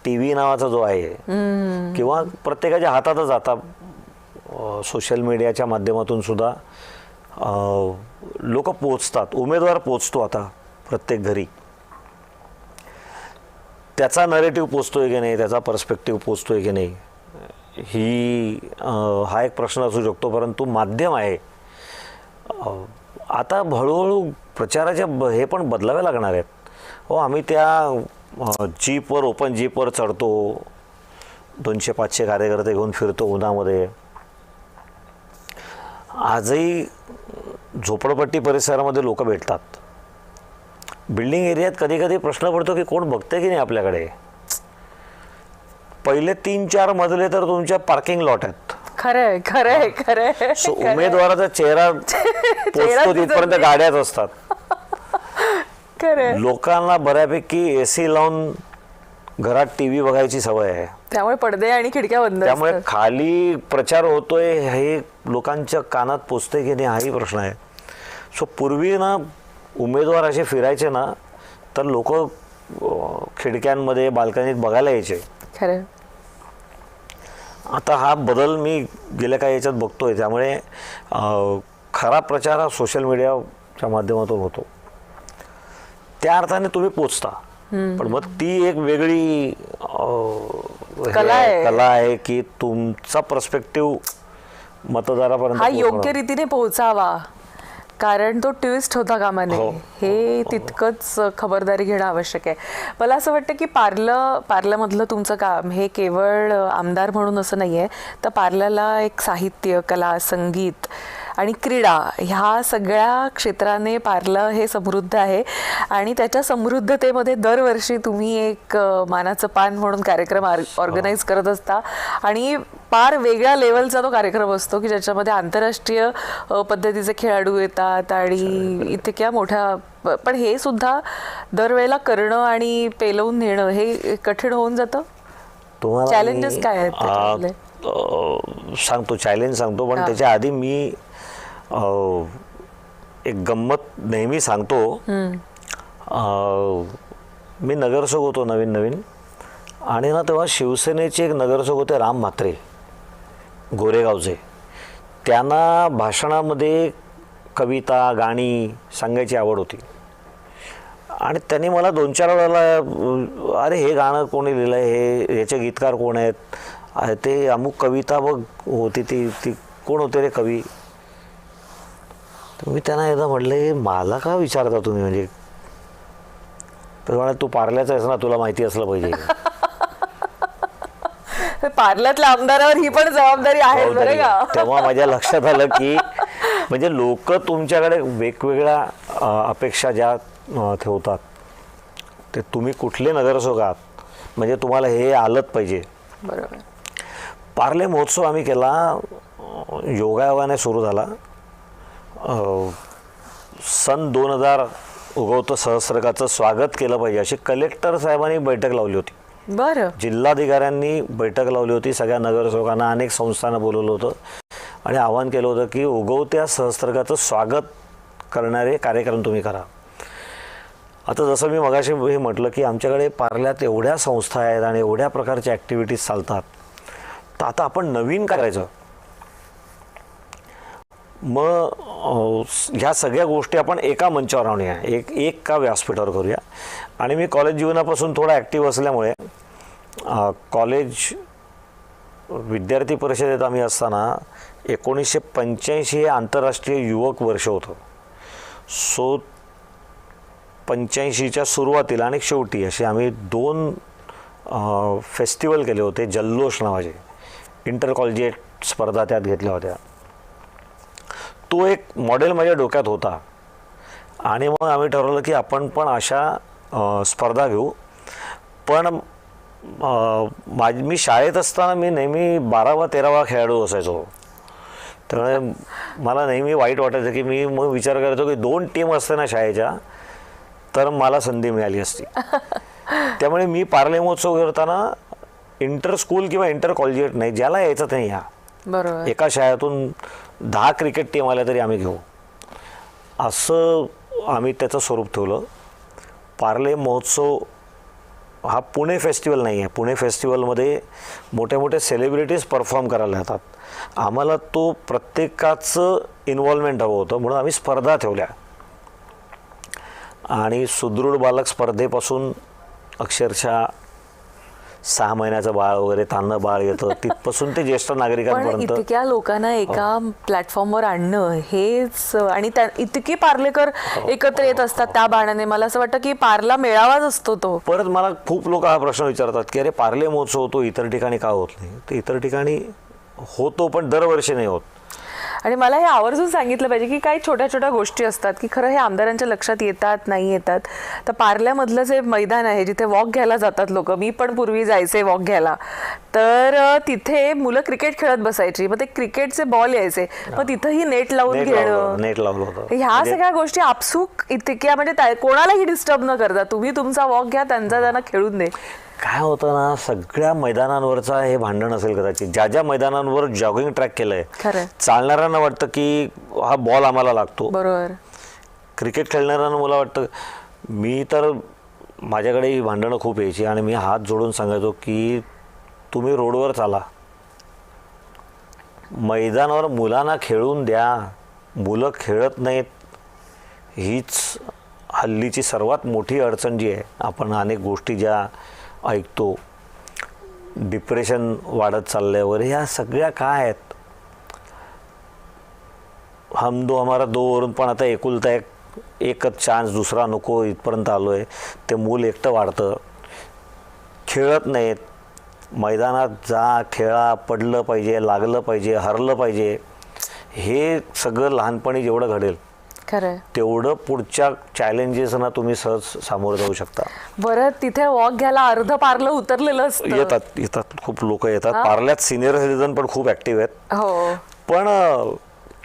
टी व्ही नावाचा जो आहे किंवा प्रत्येकाच्या हातातच आता सोशल मीडियाच्या माध्यमातून सुद्धा लोक पोचतात, उमेदवार पोचतो आता प्रत्येक घरी. त्याचा नरेटिव्ह पोचतोय की नाही, त्याचा पर्स्पेक्टिव्ह पोचतोय की नाही, हा एक प्रश्न असू शकतो. परंतु माध्यम आहे आता हळूहळू प्रचाराचे हे पण बदलावे लागणार आहेत. हो, आम्ही त्या जीपवर, ओपन जीपवर चढतो, 200-500 कार्यकर्ते घेऊन फिरतो उन्हामध्ये. आजही झोपडपट्टी परिसरामध्ये लोक भेटतात. बिल्डिंग एरियात कधी कधी प्रश्न पडतो की कोण बघते की नाही आपल्याकडे. पहिले 3-4 मजले तर तुमच्या पार्किंग लॉट आहेत. खरंय खरंय खरंय. सो उमेदवाराचा चेहरा पोचतो तिथपर्यंत गाड्याच असतात. खरंय. लोकांना बऱ्यापैकी एसी लावून घरात टीव्ही बघायची सवय आहे. त्यामुळे पडदे आणि खिडक्या बंद त्यामुळे असतात. खाली प्रचार होतोय हे लोकांच्या कानात पोचते की नाही हाही प्रश्न आहे. सो पूर्वी ना उमेदवार असे फिरायचे ना तर लोक खिडक्यांमध्ये, बाल्कनीत बघायला यायचे. खरंय. आता हा बदल मी गेल्या काही याच्यात बघतोय. त्यामुळे खरा प्रचार हा सोशल मीडियाच्या माध्यमातून होतो. त्या अर्थाने तुम्ही पोचता. पण मग ती एक वेगळी कला आहे की तुमचा पर्स्पेक्टिव्ह मतदारापर्यंत हा पोहोचवणं. योग्य रीतीने पोहोचावा, कारण तो ट्विस्ट होता कामा नये. हो. हे तितकंच खबरदारी घेणं आवश्यक आहे. मला असं वाटतं की पार्लमधलं तुमचं काम हे केवळ आमदार म्हणून असं नाही आहे, तर पार्ल्याला एक साहित्य, कला, संगीत आणि क्रीडा ह्या सगळ्या क्षेत्राने पार्लं हे समृद्ध आहे. आणि त्याच्या समृद्धतेमध्ये दरवर्षी तुम्ही एक मानाचं पान म्हणून कार्यक्रम ऑर्गनाईज करत असता. आणि फार वेगळ्या लेवलचा तो कार्यक्रम असतो की ज्याच्यामध्ये आंतरराष्ट्रीय पद्धतीचे खेळाडू येतात आणि इतक्या मोठ्या. पण हे सुद्धा दरवेळेला करणं आणि पेलवून नेणं हे कठीण होऊन जातं. तुम्हाला चॅलेंजेस काय आहेत त्याच्यातले? सांगतो, चॅलेंज सांगतो. पण त्याच्या आधी मी एक गंमत नेहमी सांगतो. मी नगरसेवक होतो नवीन आणि ना तेव्हा शिवसेनेचे एक नगरसेवक होते राम म्हात्रे, गोरेगावचे. त्यांना भाषणामध्ये कविता, गाणी सांगायची आवड होती. आणि त्यांनी मला 2-4 वेळेला, अरे हे गाणं कोणी लिहिलं आहे, हे याचे गीतकार कोण आहेत, ते अमुक कविता बघ होती, ती कोण होते रे कवी. तर मी त्यांना एकदा म्हटलं, मला का विचारता तुम्ही, म्हणजे तर म्हणा तू पार्ल्याचा आहेस ना, तुला माहिती असलं पाहिजे. पार्ल्यातल्या आमदारावर ही पण जबाबदारी आहे बरं का. तेव्हा माझ्या लक्षात आलं की म्हणजे लोक तुमच्याकडे वेगवेगळ्या अपेक्षा ज्या ठेवतात, ते तुम्ही कुठले नगरसेवक आहात, म्हणजे तुम्हाला हे आलंच पाहिजे. बरोबर. पार्ले महोत्सव आम्ही केला, योगायोगाने सुरू झाला. सन 2000 उगवतं सहस्त्रकाचं स्वागत केलं पाहिजे अशी कलेक्टर साहेबांनी बैठक लावली होती. बरं. जिल्हाधिकाऱ्यांनी बैठक लावली होती. सगळ्या नगरसेवकांना, अनेक संस्थांना बोलवलं होतं आणि आवाहन केलं होतं की उगवत्या सहस्त्रकाचं स्वागत करणारे कार्यक्रम तुम्ही करा. आता जसं मी मगाशी हे म्हटलं की आमच्याकडे पार्ल्यात एवढ्या संस्था आहेत आणि एवढ्या प्रकारच्या ॲक्टिव्हिटीज चालतात, तर आता आपण नवीन करायचं. मग ह्या सगळ्या गोष्टी आपण एका मंचावर आणूया, एका व्यासपीठावर करूया. आणि मी कॉलेज जीवनापासून थोडा ॲक्टिव्ह असल्यामुळे कॉलेज विद्यार्थी परिषदेत आम्ही असताना 1985 हे आंतरराष्ट्रीय युवक वर्ष होतं. सो 85च्या सुरुवातीला आणि शेवटी असे आम्ही 2 फेस्टिवल केले होते. जल्लोष नावाचे इंटर कॉलेजिएट स्पर्धा त्यात घेतल्या होत्या. तो एक मॉडेल माझ्या डोक्यात होता आणि मग आम्ही ठरवलं की आपण पण अशा स्पर्धा घेऊ. पण मी शाळेत असताना मी नेहमी 12वा 13वा खेळाडू असायचो. त्यामुळे मला नेहमी वाईट वाटायचं की मी मग विचार करायचो की 2 टीम असते ना शाळेच्या, तर मला संधी मिळाली असती. त्यामुळे मी पार्ले महोत्सव करताना इंटर स्कूल किंवा इंटर कॉलेजिएट नाही, ज्याला यायचं नाही या, बरोबर, एका शाळेतून 10 क्रिकेट टीम आल्या तरी आम्ही घेऊ, असं आम्ही त्याचं स्वरूप ठेवलं. पार्ले महोत्सव हा पुणे फेस्टिवल नाही आहे. पुणे फेस्टिवलमध्ये मोठे मोठे सेलिब्रिटीज परफॉर्म करायला येतात. आम्हाला तो प्रत्येकाचं इन्व्हॉल्वमेंट हवं होतं, म्हणून आम्ही स्पर्धा ठेवल्या. आणि सुदृढ बालक स्पर्धेपासून अक्षरशः 6 महिन्याचं बाळ वगैरे तान्हं बाळ येतं तिथपासून ते ज्येष्ठ पण नागरिकांपर्यंत. इतक्या लोकांना एका प्लॅटफॉर्मवर आणणं हेच, आणि इतके पार्लेकर एकत्र येत असतात त्या बाणाने, मला असं वाटतं की पार्ला मेळावाच असतो तो. परत मला खूप लोक हा प्रश्न विचारतात की अरे पार्ले महोत्सव होतो इतर ठिकाणी का होत नाही. तर इतर ठिकाणी होतो पण दरवर्षी नाही होत. आणि मला हे आवर्जून सांगितलं पाहिजे की काही छोट्या छोट्या गोष्टी असतात की खरं हे आमदारांच्या लक्षात येतात नाही येतात. तर पार्ल्यामधलं जे मैदान आहे जिथे वॉक घ्यायला जातात लोक, मी पण पूर्वी जायचे वॉक घ्यायला, तर तिथे मुलं क्रिकेट खेळत बसायची, मग ते क्रिकेटचे बॉल यायचे, मग तिथंही नेट लावून घेणं, नेट लावलं होतं. ह्या सगळ्या गोष्टी आपसूक इतक्या, म्हणजे कोणालाही डिस्टर्ब न करता तुम्ही तुमचा वॉक घ्या, त्यांना खेळून दे. काय होतं ना, सगळ्या मैदानांवरचा हे भांडण असेल कदाचित. ज्या ज्या मैदानांवर जॉगिंग ट्रॅक केलंय, खरं चालणाऱ्यांना वाटतं की हा बॉल आम्हाला लागतो. बरोबर. क्रिकेट खेळणाऱ्यांना मला वाटतं, मी तर माझ्याकडे ही भांडणं खूप यायची आणि मी हात जोडून सांगायचो की तुम्ही रोडवर चाला, मैदानावर मुलांना खेळून द्या. मुलं खेळत नाहीत, हीच हल्लीची सर्वात मोठी अडचण जी आहे. आपण अनेक गोष्टी ज्या ऐकतो, डिप्रेशन वाढत चालल्यावर, ह्या सगळ्या काय आहेत. हम दो हमारा दो वरून पण आता एकुलता एकच चान्स, दुसरा नको इथपर्यंत आलो आहे. ते मूल एकटं वाढतं, खेळत नाहीत. मैदानात जा, खेळा, पडलं पाहिजे, लागलं पाहिजे, हरलं पाहिजे. हे सगळं लहानपणी जेवढं घडेल खरं तेवढं पुढच्या चॅलेंजेसना तुम्ही सहज सामोरं जाऊ शकता. बरं, तिथे वॉक घ्यायला अर्ध पार्लं उतरलेलं असतं. येतात खूप लोक येतात. पार्ल्यात सिनियर सिटीजन पण खूप ऍक्टिव्ह आहेत. हो, पण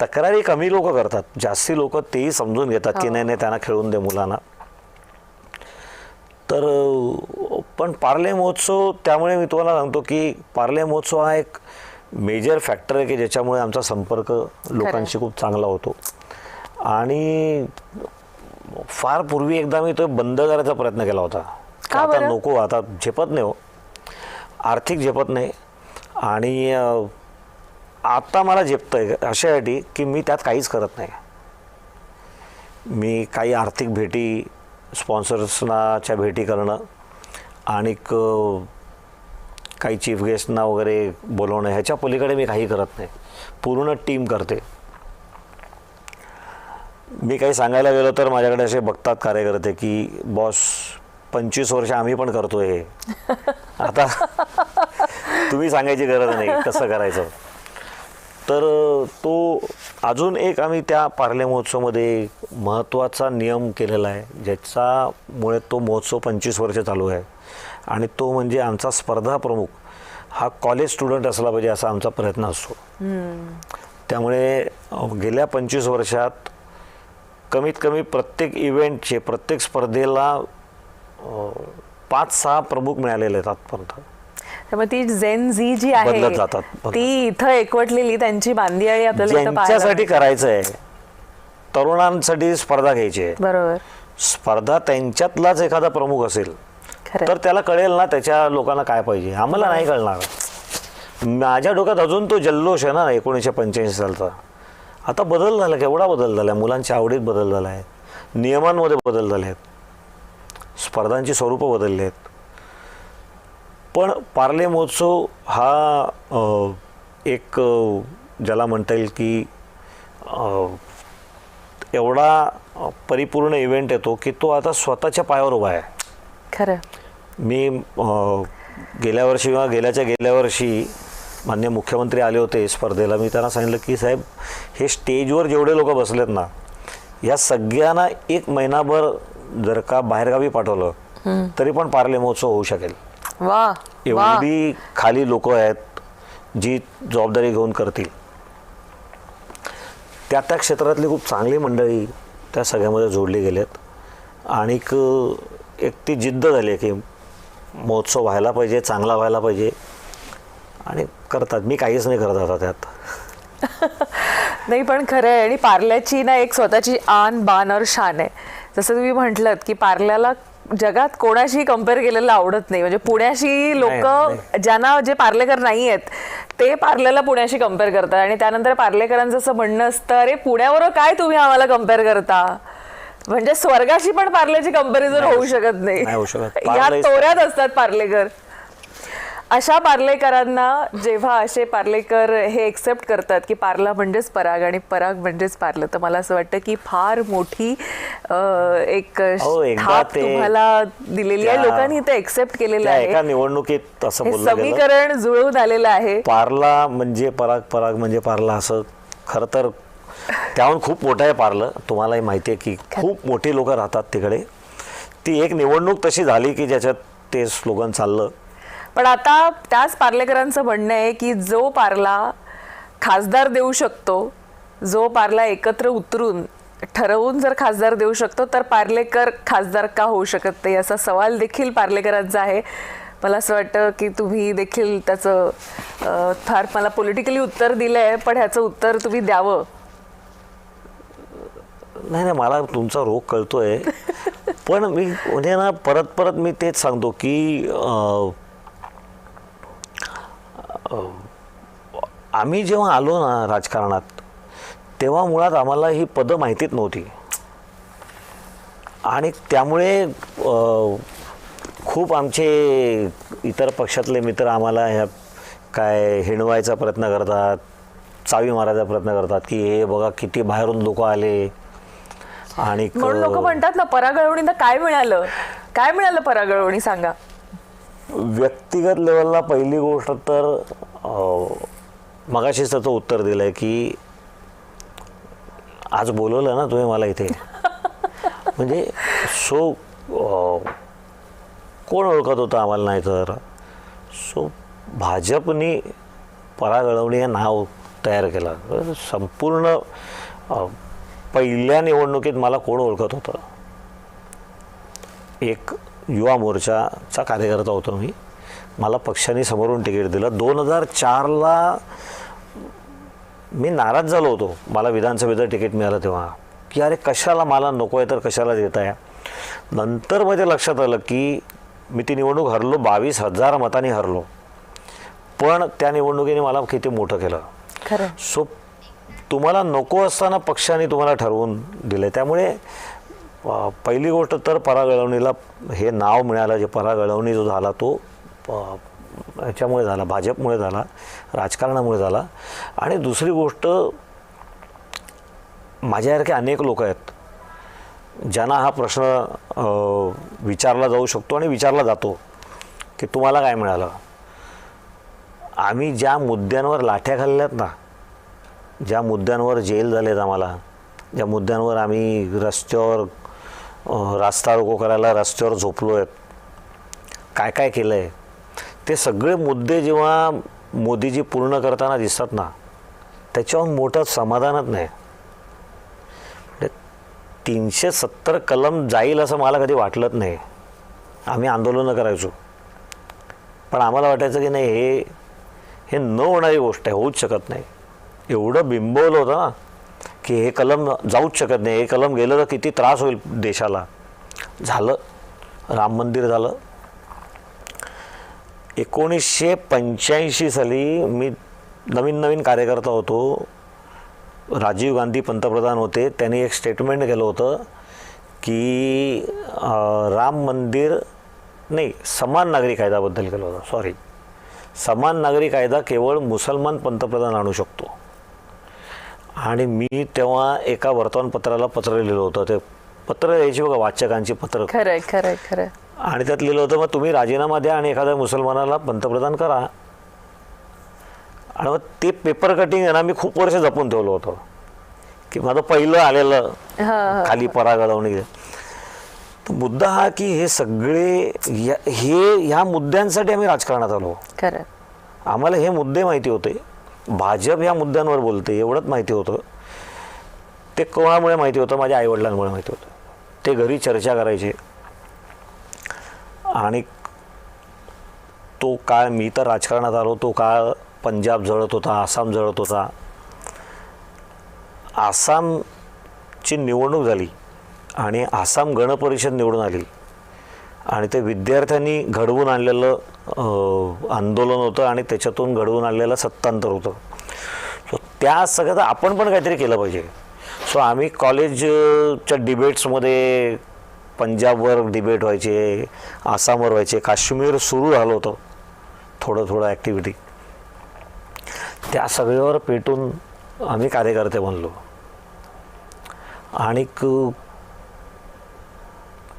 तक्रारी कमी लोक करतात, जास्ती लोक तेही समजून घेतात की नाही त्यांना खेळून दे मुलांना. तर पण पार्ले महोत्सव, त्यामुळे मी तुम्हाला सांगतो की पार्ले महोत्सव हा एक मेजर फॅक्टर आहे की ज्याच्यामुळे आमचा संपर्क लोकांशी खूप चांगला होतो. आणि फार पूर्वी एकदा मी तो बंद करायचा प्रयत्न केला होता. आता नको, आता झेपत नाही, हो आर्थिक झेपत नाही. आणि आता मला झेपतंय अशासाठी की मी त्यात काहीच करत नाही. मी काही आर्थिक भेटी, स्पॉन्सर्सनाच्या भेटी करणं आणि काही चीफ गेस्टना वगैरे बोलवणं, ह्याच्या पलीकडे मी काही करत नाही. पूर्ण टीम करते. मी काही सांगायला गेलो तर माझ्याकडे असे बघतात कार्यकर्ते की बॉस 25 वर्ष आम्ही पण करतोय हे, आता तुम्ही सांगायची गरज नाही कसं करायचं. तर तो अजून एक आम्ही त्या पार्ले महोत्सवमध्ये महत्त्वाचा नियम केलेला आहे, ज्याच्यामुळे तो महोत्सव 25 वर्ष चालू आहे. आणि तो म्हणजे आमचा स्पर्धा प्रमुख हा कॉलेज स्टुडंट असला पाहिजे असा आमचा प्रयत्न असतो. त्यामुळे गेल्या 25 वर्षात कमीत कमी प्रत्येक इव्हेंटचे, प्रत्येक स्पर्धेला 5-6 प्रमुख मिळालेले आहेत आतापर्यंत. त्यामुळे ती जेन झी जी आहे बदलत जातात, ती इथं एकवटलेली त्यांची बांधियाळी आपल्याला इथं पाहायला ज्यांच्यासाठी करायचं आहे, तरुणांसाठी स्पर्धा घ्यायची आहे, बरोबर, स्पर्धा त्यांच्यातलाच एखादा प्रमुख असेल खरं तर त्याला कळेल ना त्याच्या लोकांना काय पाहिजे. आम्हाला नाही कळणार. माझ्या डोक्यात अजून तो जल्लोष आहे ना 1985 सालचा. आता बदल झाला, केवढा बदल झाला आहे. मुलांच्या आवडीत बदल झाला आहे, नियमांमध्ये बदल झाले आहेत, स्पर्धांची स्वरूपं बदलली आहेत. पण पार्ले महोत्सव हा एक ज्याला म्हणता येईल की एवढा परिपूर्ण इव्हेंट येतो की तो आता स्वतःच्या पायावर उभा आहे. खरं. मी गेल्या वर्षी किंवा गेल्या वर्षी माननीय मुख्यमंत्री आले होते स्पर्धेला. मी त्यांना सांगितलं की साहेब, हे स्टेजवर जेवढे लोक बसलेत ना, या सगळ्यांना 1 महिनाभर जर का बाहेरगावी पाठवलं तरी पण पार्ले महोत्सव होऊ शकेल. वा, एवढी खाली लोक आहेत जी जबाबदारी घेऊन करतील. त्या क्षेत्रातली खूप चांगली मंडळी त्या सगळ्यामध्ये जोडली गेलेत. आणि एक ती जिद्द झाली आहे की महोत्सव व्हायला पाहिजे, चांगला व्हायला पाहिजे, आणि करतात. मी काहीच नाही करत आता त्यात. नाही पण खरं आहे. आणि पार्ल्याची ना एक स्वतःची आन बान और शान आहे. जसं तुम्ही म्हटलं की पार्ल्याला जगात कोणाशी कम्पेअर केलेलं आवडत नाही. म्हणजे पुण्याशी लोक ज्यांना जे पार्लेकर नाही आहेत ते पार्ल्याला पुण्याशी कम्पेअर करतात. आणि त्यानंतर पार्लेकरांचं असं म्हणणं असतं, अरे पुण्यावर काय तुम्ही आम्हाला कम्पेअर करता. म्हणजे स्वर्गाशी पण पार्ल्याची कंपॅरिझन होऊ शकत नाही. या तोऱ्यात असतात पार्लेकर. अशा पार्लेकरांना जेव्हा असे पार्लेकर हे एक्सेप्ट करतात की पार्ला म्हणजेच पराग आणि पराग म्हणजेच पार्लं, तर मला असं वाटतं की फार मोठी एक एकदा थाप ते तुम्हाला दिलेली आहे. लोकांनी ते एक्सेप्ट केलेलं त्या एका आहे. निवडणुकीत असं हे बोललं गेलं, समीकरण जुळवून आलेलं आहे. पार्ला म्हणजे पराग, पराग म्हणजे पार्ला, असं खरं तर त्याहून खूप मोठं आहे पार्लं. तुम्हालाही माहिती आहे की खूप मोठी लोक राहतात तिकडे. ती एक निवडणूक तशी झाली की ज्याच्यात ते स्लोगन चाललं. पण आता त्याच पार्लेकरांचं म्हणणं आहे की जो पार्ला खासदार देऊ शकतो, जो पार्ला एकत्र उतरून ठरवून जर खासदार देऊ शकतो, तर पार्लेकर खासदार का होऊ शकत नाही, असा सवाल देखील पार्लेकरांचा आहे. मला असं वाटतं की तुम्ही देखील त्याचं फार मला पॉलिटिकली उत्तर दिलं आहे, पण ह्याचं उत्तर तुम्ही द्यावं. नाही नाही, मला तुमचा रोग कळतोय. पण मी म्हणजे ना परत परत मी तेच सांगतो की आम्ही जेव्हा आलो ना राजकारणात, तेव्हा मुळात आम्हाला ही पदं माहितीच नव्हती. आणि त्यामुळे खूप आमचे इतर पक्षातले मित्र आम्हाला ह्या काय हिणवायचा प्रयत्न करतात, चावी मारायचा प्रयत्न करतात की हे बघा किती बाहेरून लोक आले. आणि म्हणून लोक म्हणतात ना, परागळवणीला काय मिळालं, काय मिळालं परागळवणी, सांगा. व्यक्तिगत लेवलला पहिली गोष्ट तर मगाशीच त्याचं उत्तर दिलंय की आज बोलवलं ना तुम्ही मला इथे, म्हणजे कोण ओळखत होतं आम्हाला, नाही तर भाजपनी पराग अळवणी हे नाव तयार केलं. संपूर्ण पहिल्या निवडणुकीत मला कोण ओळखत होतं? एक युवा मोर्चाचा कार्यकर्ता होतो मी. मला पक्षाने समोरून तिकीट दिलं. 2004ला मी नाराज झालो होतो, मला विधानसभेचं तिकीट मिळालं तेव्हा, की अरे कशाला, मला नको आहे तर कशाला देत आहे. नंतर माझ्या लक्षात आलं की मी ती निवडणूक हरलो, 22,000 मतांनी हरलो, पण त्या निवडणुकीने मला किती मोठं केलं. खरं. तुम्हाला नको असताना पक्षाने तुम्हाला ठरवून दिले. त्यामुळे पहिली गोष्ट तर पराग अळवणीला हे नाव मिळालं, जे पराग अळवणी जो झाला तो ह्याच्यामुळे झाला, भाजपमुळे झाला, राजकारणामुळे झाला. आणि दुसरी गोष्ट, माझ्यासारखे अनेक लोक आहेत ज्यांना हा प्रश्न विचारला जाऊ शकतो आणि विचारला जातो की तुम्हाला काय मिळालं. आम्ही ज्या मुद्द्यांवर लाठ्या खाल्ल्यात ना, ज्या मुद्द्यांवर जेल झालेत आम्हाला, ज्या मुद्द्यांवर आम्ही रस्त्यावर रास्ता रोको करायला रस्त्यावर झोपलो आहेत, काय काय केलं आहे, ते सगळे मुद्दे जेव्हा मोदीजी पूर्ण करताना दिसतात ना, त्याच्यावर मोठं समाधानच नाही. 370 कलम जाईल असं मला कधी वाटलंच नाही. आम्ही आंदोलनं करायचो, पण आम्हाला वाटायचं की नाही, हे न होणारी गोष्ट आहे, होऊच शकत नाही. एवढं बिंबवलं होतं ना की हे कलम जाऊच शकत नाही, हे कलम गेलं तर किती त्रास होईल देशाला. झालं, राम मंदिर झालं. 1985 साली मी नवीन कार्यकर्ता होतो. राजीव गांधी पंतप्रधान होते. त्यांनी एक स्टेटमेंट केलं होतं की राम मंदिर नाही, समान नागरी कायद्याबद्दल केलं होतं, सॉरी, समान नागरी कायदा केवळ मुसलमान पंतप्रधान आणू शकतो. आणि मी तेव्हा एका वर्तमानपत्राला पत्र लिहिलं होतं. ते पत्र यायची बघा, वाचकांची पत्र. खरंय खरंय खरंय. आणि त्यात लिहिलं होतं, मग तुम्ही राजीनामा द्या आणि एखाद्या मुसलमानाला पंतप्रधान करा. आणि मग ते पेपर कटिंग आहे ना, मी खूप वर्ष जपून ठेवलं होतं की माझं पहिलं आलेलं खाली पराग अळवणी. मुद्दा हा की हे सगळे ह्या मुद्द्यांसाठी आम्ही राजकारणात आलो. खरं. आम्हाला हे मुद्दे माहिती होते, भाजप ह्या मुद्द्यांवर बोलते एवढंच माहिती होतं. ते कोणामुळे माहिती होतं? माझ्या आईवडिलांमुळे माहिती होतं. ते घरी चर्चा करायचे. आणि तो काळ, मी तर राजकारणात आलो, तो काळ पंजाब जळत होता, आसाम जळत होता. आसामची निवडणूक झाली आणि आसाम गण परिषद निवडून आली आणि ते विद्यार्थ्यांनी घडवून आणलेलं आंदोलन होतं आणि त्याच्यातून घडवून आणलेलं सत्तांतर होतं. सो त्या सगळ्यात आपण पण काहीतरी केलं पाहिजे. सो आम्ही कॉलेजच्या डिबेट्समध्ये पंजाबवर डिबेट व्हायचे, आसामवर व्हायचे, काश्मीर सुरू झालं होतं थोडं थोडं ॲक्टिव्हिटी, त्या सगळ्यावर पेटून आम्ही कार्यकर्ते बनलो. आणि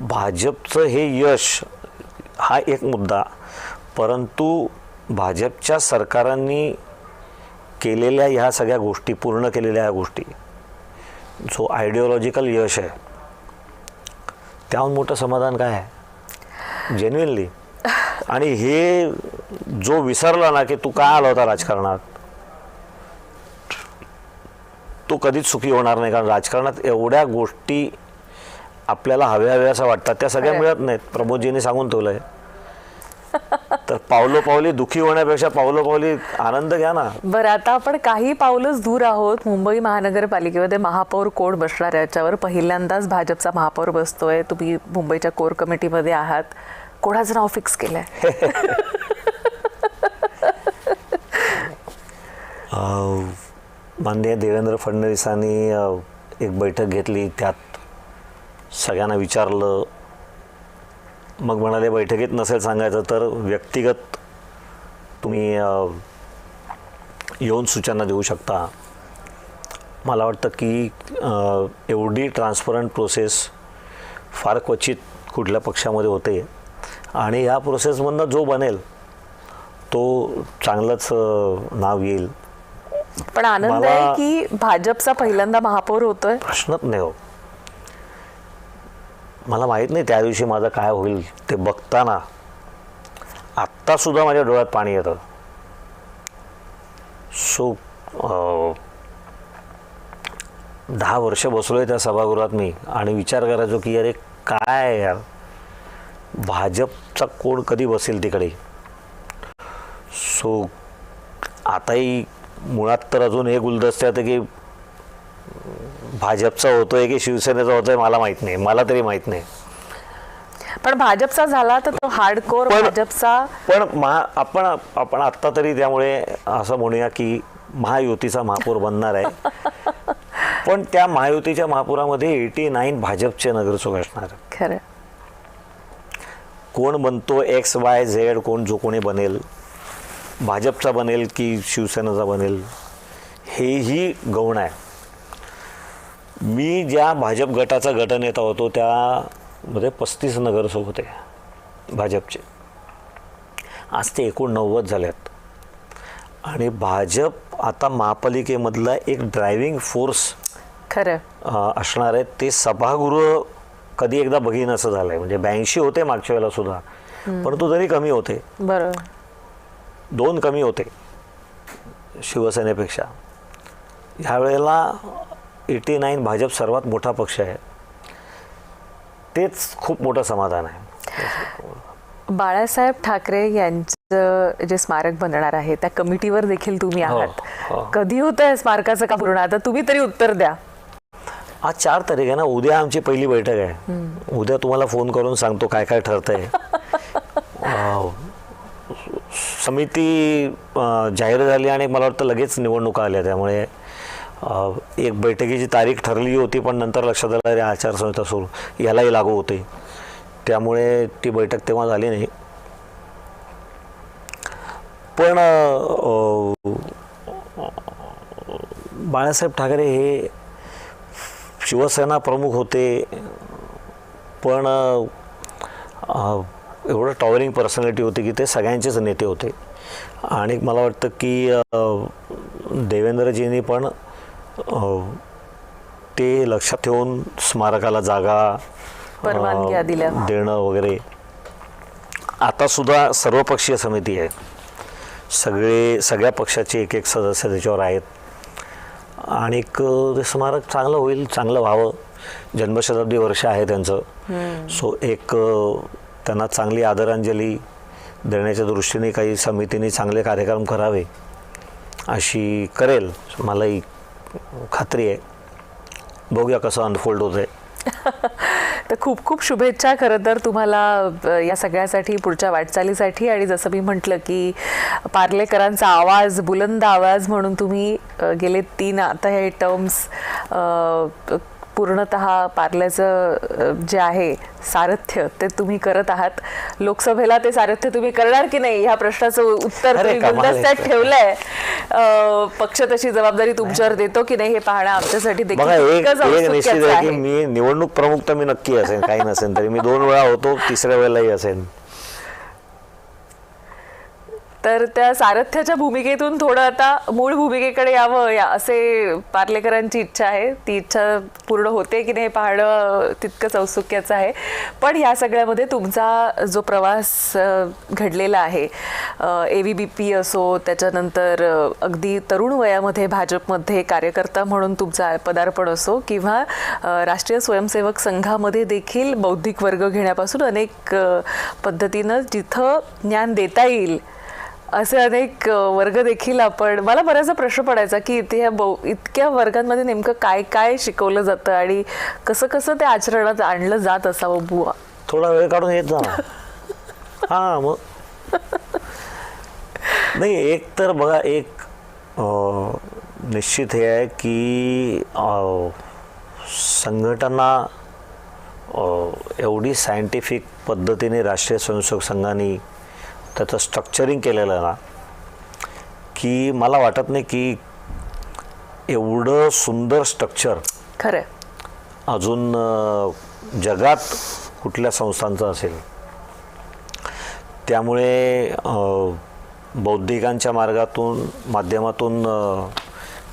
भाजपचं हे यश हा एक मुद्दा, परंतु भाजपच्या सरकारांनी केलेल्या ह्या सगळ्या गोष्टी, पूर्ण केलेल्या ह्या गोष्टी, जो आयडिओलॉजिकल यश आहे, त्याहून मोठं समाधान काय आहे जेन्युइनली. आणि हे जो विसरला ना की तू काय आला होता राजकारणात, तो कधीच सुखी होणार नाही. कारण राजकारणात एवढ्या गोष्टी आपल्याला हव्या असं वाटतात, त्या सगळ्या मिळत नाहीत. प्रमोदजींनी सांगून ठेवलंय. तर पावलोपावली दुखी होण्यापेक्षा पावलोपावली आनंद घ्या ना. बरं, आता आपण काही पावलंच दूर आहोत. मुंबई महानगरपालिकेमध्ये महापौर कोण बसणार याच्यावर पहिल्यांदाच भाजपचा महापौर बसतोय. तुम्ही मुंबईच्या कोर कमिटीमध्ये आहात. कोणाचं नाव फिक्स केलंय? माननीय देवेंद्र फडणवीसांनी एक बैठक घेतली, त्यात सगळ्यांना विचारलं. मग म्हणाले बैठकीत नसेल सांगायचं तर व्यक्तिगत तुम्ही येऊन सूचना देऊ शकता. मला वाटतं की एवढी ट्रान्सपरंट प्रोसेस फार क्वचित कुठल्या पक्षामध्ये होते. आणि ह्या प्रोसेसमधनं जो बनेल तो चांगलंच नाव येईल. पण आनंद आहे की भाजपचा पहिल्यांदा महापौर होतोय. प्रश्नच नाही हो. मला माहीत नाही त्या दिवशी माझं काय होईल ते बघताना आत्ता सुद्धा माझ्या डोळ्यात पाणी येतं. सो 10 वर्ष बसलोय त्या सभागृहात मी आणि विचार करायचो की अरे काय यार, भाजपचा कोण कधी बसेल तिकडे. सो आताही मुळात तर अजून हे गुलदस्त्यात की भाजपचा होतोय की शिवसेनेचा होतोय मला माहित नाही, मला तरी माहित नाही. पण भाजपचा झाला तर तो हार्डकोर भाजपचा. पण आपण आत्ता तरी त्यामुळे असं म्हणूया की महायुतीचा महापौर बनणार आहे. पण त्या महायुतीच्या महापौरामध्ये 89 भाजपचे नगरसेवक असणार. खरं. कोण बनतो XYZ, कोण जो कोणी बनेल, भाजपचा बनेल की शिवसेनेचा बनेल, हेही गौण आहे. मी ज्या भाजप गटाचा गटनेता होतो त्यामध्ये 35 नगरसेवक होते भाजपचे. आज ते 89 झाल्यात. आणि भाजप आता महापालिकेमधला एक ड्रायव्हिंग फोर्स खरं असणार आहे. ते सभागृह कधी एकदा बघीन असं झालं आहे. म्हणजे 82 होते मागच्या वेळेला सुद्धा, परंतु तरी कमी होते. बरोबर. 2 कमी होते शिवसेनेपेक्षा. ह्या वेळेला 89 भाजप सर्वात मोठा पक्ष आहे. तेच खूप मोठं समाधान आहे. बाळासाहेब ठाकरे यांचं जे स्मारक बनणार आहे त्या कमिटीवर देखील तुम्ही आहात. कधी होत आहे स्मारकाचं का पूर्ण? आता तुम्ही तरी उत्तर द्या. आज 4 तारीख आहे ना, उद्या आमची पहिली बैठक आहे. उद्या तुम्हाला फोन करून सांगतो काय काय ठरतंय. समिती जाहीर झाली आणि मला वाटतं लगेच निवडणुका आल्या. त्यामुळे एक बैठकीची तारीख ठरली होती, पण नंतर लक्षात आलं रे आचारसंहिता सुरू यालाही लागू होते, त्यामुळे ती बैठक तेव्हा झाली नाही. पण बाळासाहेब ठाकरे हे शिवसेना प्रमुख होते, पण एवढं टॉवरिंग पर्सनॅलिटी होती की ते सगळ्यांचेच नेते होते. आणि मला वाटतं की देवेंद्रजींनी पण ते लक्षात ठेवून स्मारकाला जागा परवानग्या दिल्या देणं वगैरे. आता सुद्धा सर्वपक्षीय समिती आहे, सगळ्या पक्षाचे एक सदस्य त्याच्यावर आहेत. आणि ते स्मारक चांगलं होईल, चांगलं व्हावं. जन्मशताब्दी वर्ष आहे त्यांचं. सो एक त्यांना चांगली आदरांजली देण्याच्या दृष्टीने काही समितीने चांगले कार्यक्रम करावे अशी करेल मलाही खात्री आहे. बघूया कसं अनफोल्ड होतंय. तर खूप खूप शुभेच्छा खरं तर तुम्हाला या सगळ्यासाठी, पुढच्या वाटचालीसाठी. आणि जसं मी म्हटलं की पार्लेकरांचा आवाज, बुलंद आवाज म्हणून तुम्ही गेले 3 आता हे टर्म्स पूर्णतः पार्ल्याचं जे आहे सारथ्य ते तुम्ही करत आहात. लोकसभेला ते सारथ्य तुम्ही करणार की नाही ह्या प्रश्नाचं उत्तर अरे, तुम्ही कमाल आहे. गुलदस्त्यात ठेवलंय. पक्ष तशी जबाबदारी तुमच्यावर देतो की नाही हे पाहणं आमच्यासाठी देखील बघा, एक तितकंच एक निश्चित औत्सुक्याचं आहे की आहे. मी निवडणूक प्रमुख तर मी नक्की असेन, काही नसेल तरी मी 2 वेळा होतो, 3ऱ्या वेळेलाही असेन. तर त्या सारथ्याच्या भूमिकेतून थोडं आता मूळ भूमिकेकडे यावं असे पार्लेकरांची इच्छा आहे. ती इच्छा पूर्ण होते की नाही पाहणं तितकंच औत्सुक्याचं आहे. पण ह्या सगळ्यामध्ये तुमचा जो प्रवास घडलेला आहे, AVBP असो, त्याच्यानंतर अगदी तरुण वयामध्ये भाजपमध्ये कार्यकर्ता म्हणून तुमचा पदार्पण असो, किंवा राष्ट्रीय स्वयंसेवक संघामध्ये देखील बौद्धिक वर्ग घेण्यापासून अनेक पद्धतीनं जिथं ज्ञान देता येईल असे अनेक वर्ग देखील आपण, मला बराचसा प्रश्न पडायचा की इथे ह्या इतक्या वर्गांमध्ये नेमकं काय काय शिकवलं जातं आणि कसं कसं ते आचरणात आणलं जात असावं बुवा. थोडा वेळ काढून येत जा. हा, मग नाही, एक तर बघा, एक निश्चित हे आहे की संघटना एवढी सायंटिफिक पद्धतीने राष्ट्रीय स्वयंसेवक संघाने त्याचं स्ट्रक्चरिंग केलेलं आहे ना, की मला वाटत नाही की एवढं सुंदर स्ट्रक्चर खरं अजून जगात कुठल्या संस्थांचं असेल. त्यामुळे बौद्धिकांच्या माध्यमातून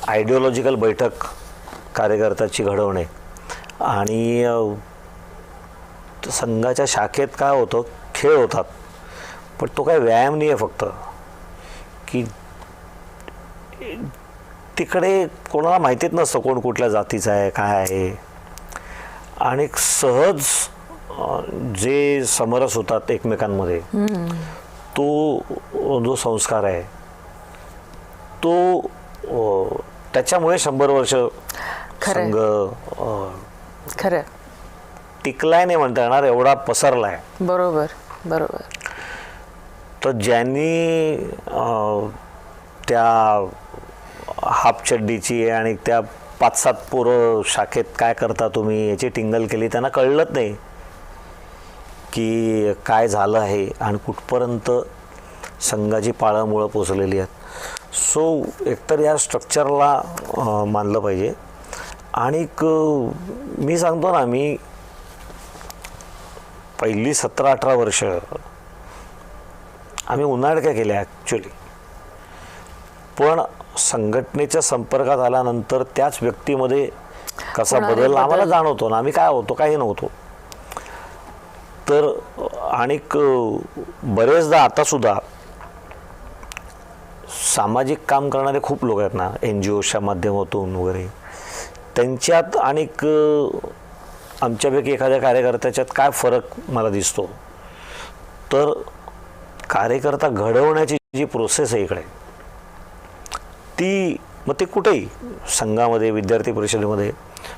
आयडिओलॉजिकल बैठक कार्यकर्त्याची घडवणे, आणि संघाच्या शाखेत काय होतं, खेळ होतात, पण तो काय व्यायाम नाही आहे फक्त, की तिकडे कोणाला माहितीच नसतं कोण कुठल्या जातीचं आहे, काय आहे, आणि सहज जे समरस होतात एकमेकांमध्ये, तो जो संस्कार आहे तो त्याच्यामुळे 100 वर्ष संघ खरं टिकलाय नाही म्हणता येणार, एवढा पसरलाय. बरोबर बरोबर. तर ज्यांनी त्या हाफचड्डीची आणि त्या 5-7 पोरं शाखेत काय करता तुम्ही याची टिंगल केली, त्यांना कळलंच नाही की काय झालं आहे आणि कुठपर्यंत संघाची पाळंमुळं पोचलेली आहेत. सो एकतर या स्ट्रक्चरला मानलं पाहिजे. आणि मी सांगतो ना, मी पहिली 17-18 वर्ष आम्ही उन्हाळ्यात काय केले ॲक्च्युली, पण संघटनेच्या संपर्कात आल्यानंतर त्याच व्यक्तीमध्ये कसा बदल आम्हाला जाणवतो ना, आम्ही काय होतो काही नव्हतो. तर आणि बरेचदा आतासुद्धा सामाजिक काम करणारे खूप लोक आहेत ना, NGOच्या माध्यमातून वगैरे, त्यांच्यात आणि आमच्यापैकी एखाद्या कार्यकर्त्याच्यात काय फरक मला दिसतो, तर कार्यकर्ता घडवण्याची जी प्रोसेस आहे इकडे, ती मग ते कुठेही संघामध्ये, विद्यार्थी परिषदेमध्ये,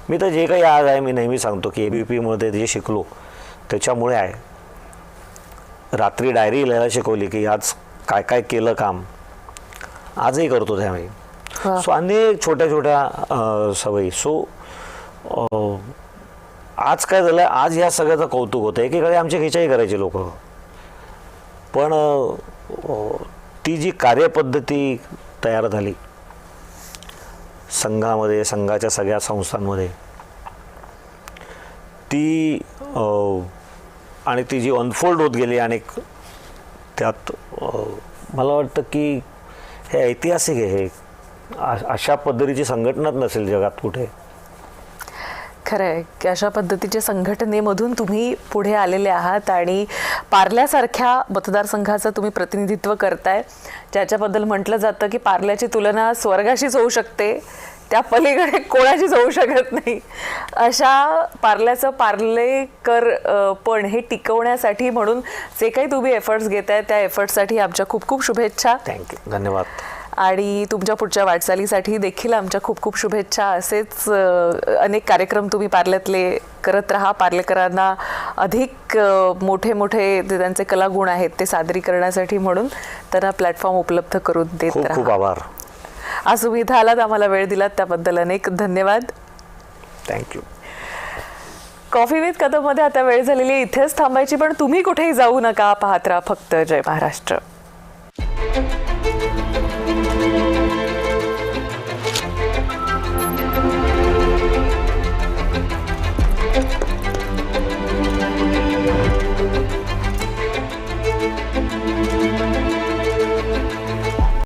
मी तर जे काही आज आहे, मी नेहमी सांगतो की ABPमध्ये जे शिकलो त्याच्यामुळे आहे. रात्री डायरी लिहायला शिकवली की आज काय काय केलं काम, आजही करतो त्यामुळे. सो अनेक छोट्या छोट्या सवयी. सो आज काय झालं, आज ह्या सगळ्याचं कौतुक होतं. एकीकडे आमची खिचाई करायची लोक, पण ती जी कार्यपद्धती तयार झाली संघामध्ये, संघाच्या सगळ्या संस्थांमध्ये, ती आणि ती जी अनफोल्ड होत गेली, आणि त्यात मला वाटतं की हे ऐतिहासिक आहे. हे अशा पद्धतीची संघटनाच नसेल जगात कुठे. खरं आहे की अशा पद्धतीच्या संघटनेमधून तुम्ही पुढे आलेले आहात आणि पार्ल्यासारख्या मतदारसंघाचं तुम्ही प्रतिनिधित्व करताय, ज्याच्याबद्दल म्हटलं जातं की पार्ल्याची तुलना स्वर्गाशीच होऊ शकते, त्या पलीकडे कोणाशीच होऊ शकत नाही. अशा पार्ल्याचं पार्लेकर पण हे टिकवण्यासाठी म्हणून जे काही तुम्ही एफर्ट्स घेताय त्या एफर्ट्ससाठी आमच्या खूप खूप शुभेच्छा. थँक्यू, धन्यवाद. आणि तुमच्या पुढच्या वाटचालीसाठी देखील आमच्या खूप खूप शुभेच्छा. असेच अनेक कार्यक्रम तुम्ही पार्ल्यातले करत राहा. पार्लेकरांना अधिक मोठे मोठे त्यांचे कलागुण आहेत ते सादरीकरणासाठी म्हणून त्यांना प्लॅटफॉर्म उपलब्ध करून देत खूप राहा. खूप आभार. आज तुम्ही इथं आलात, आम्हाला वेळ दिलात त्याबद्दल अनेक धन्यवाद. थँक्यू. कॉफी विथ कदममध्ये आता वेळ झालेली आहे इथेच थांबायची, पण तुम्ही कुठेही जाऊ नका. पाहत राहा फक्त जय महाराष्ट्र.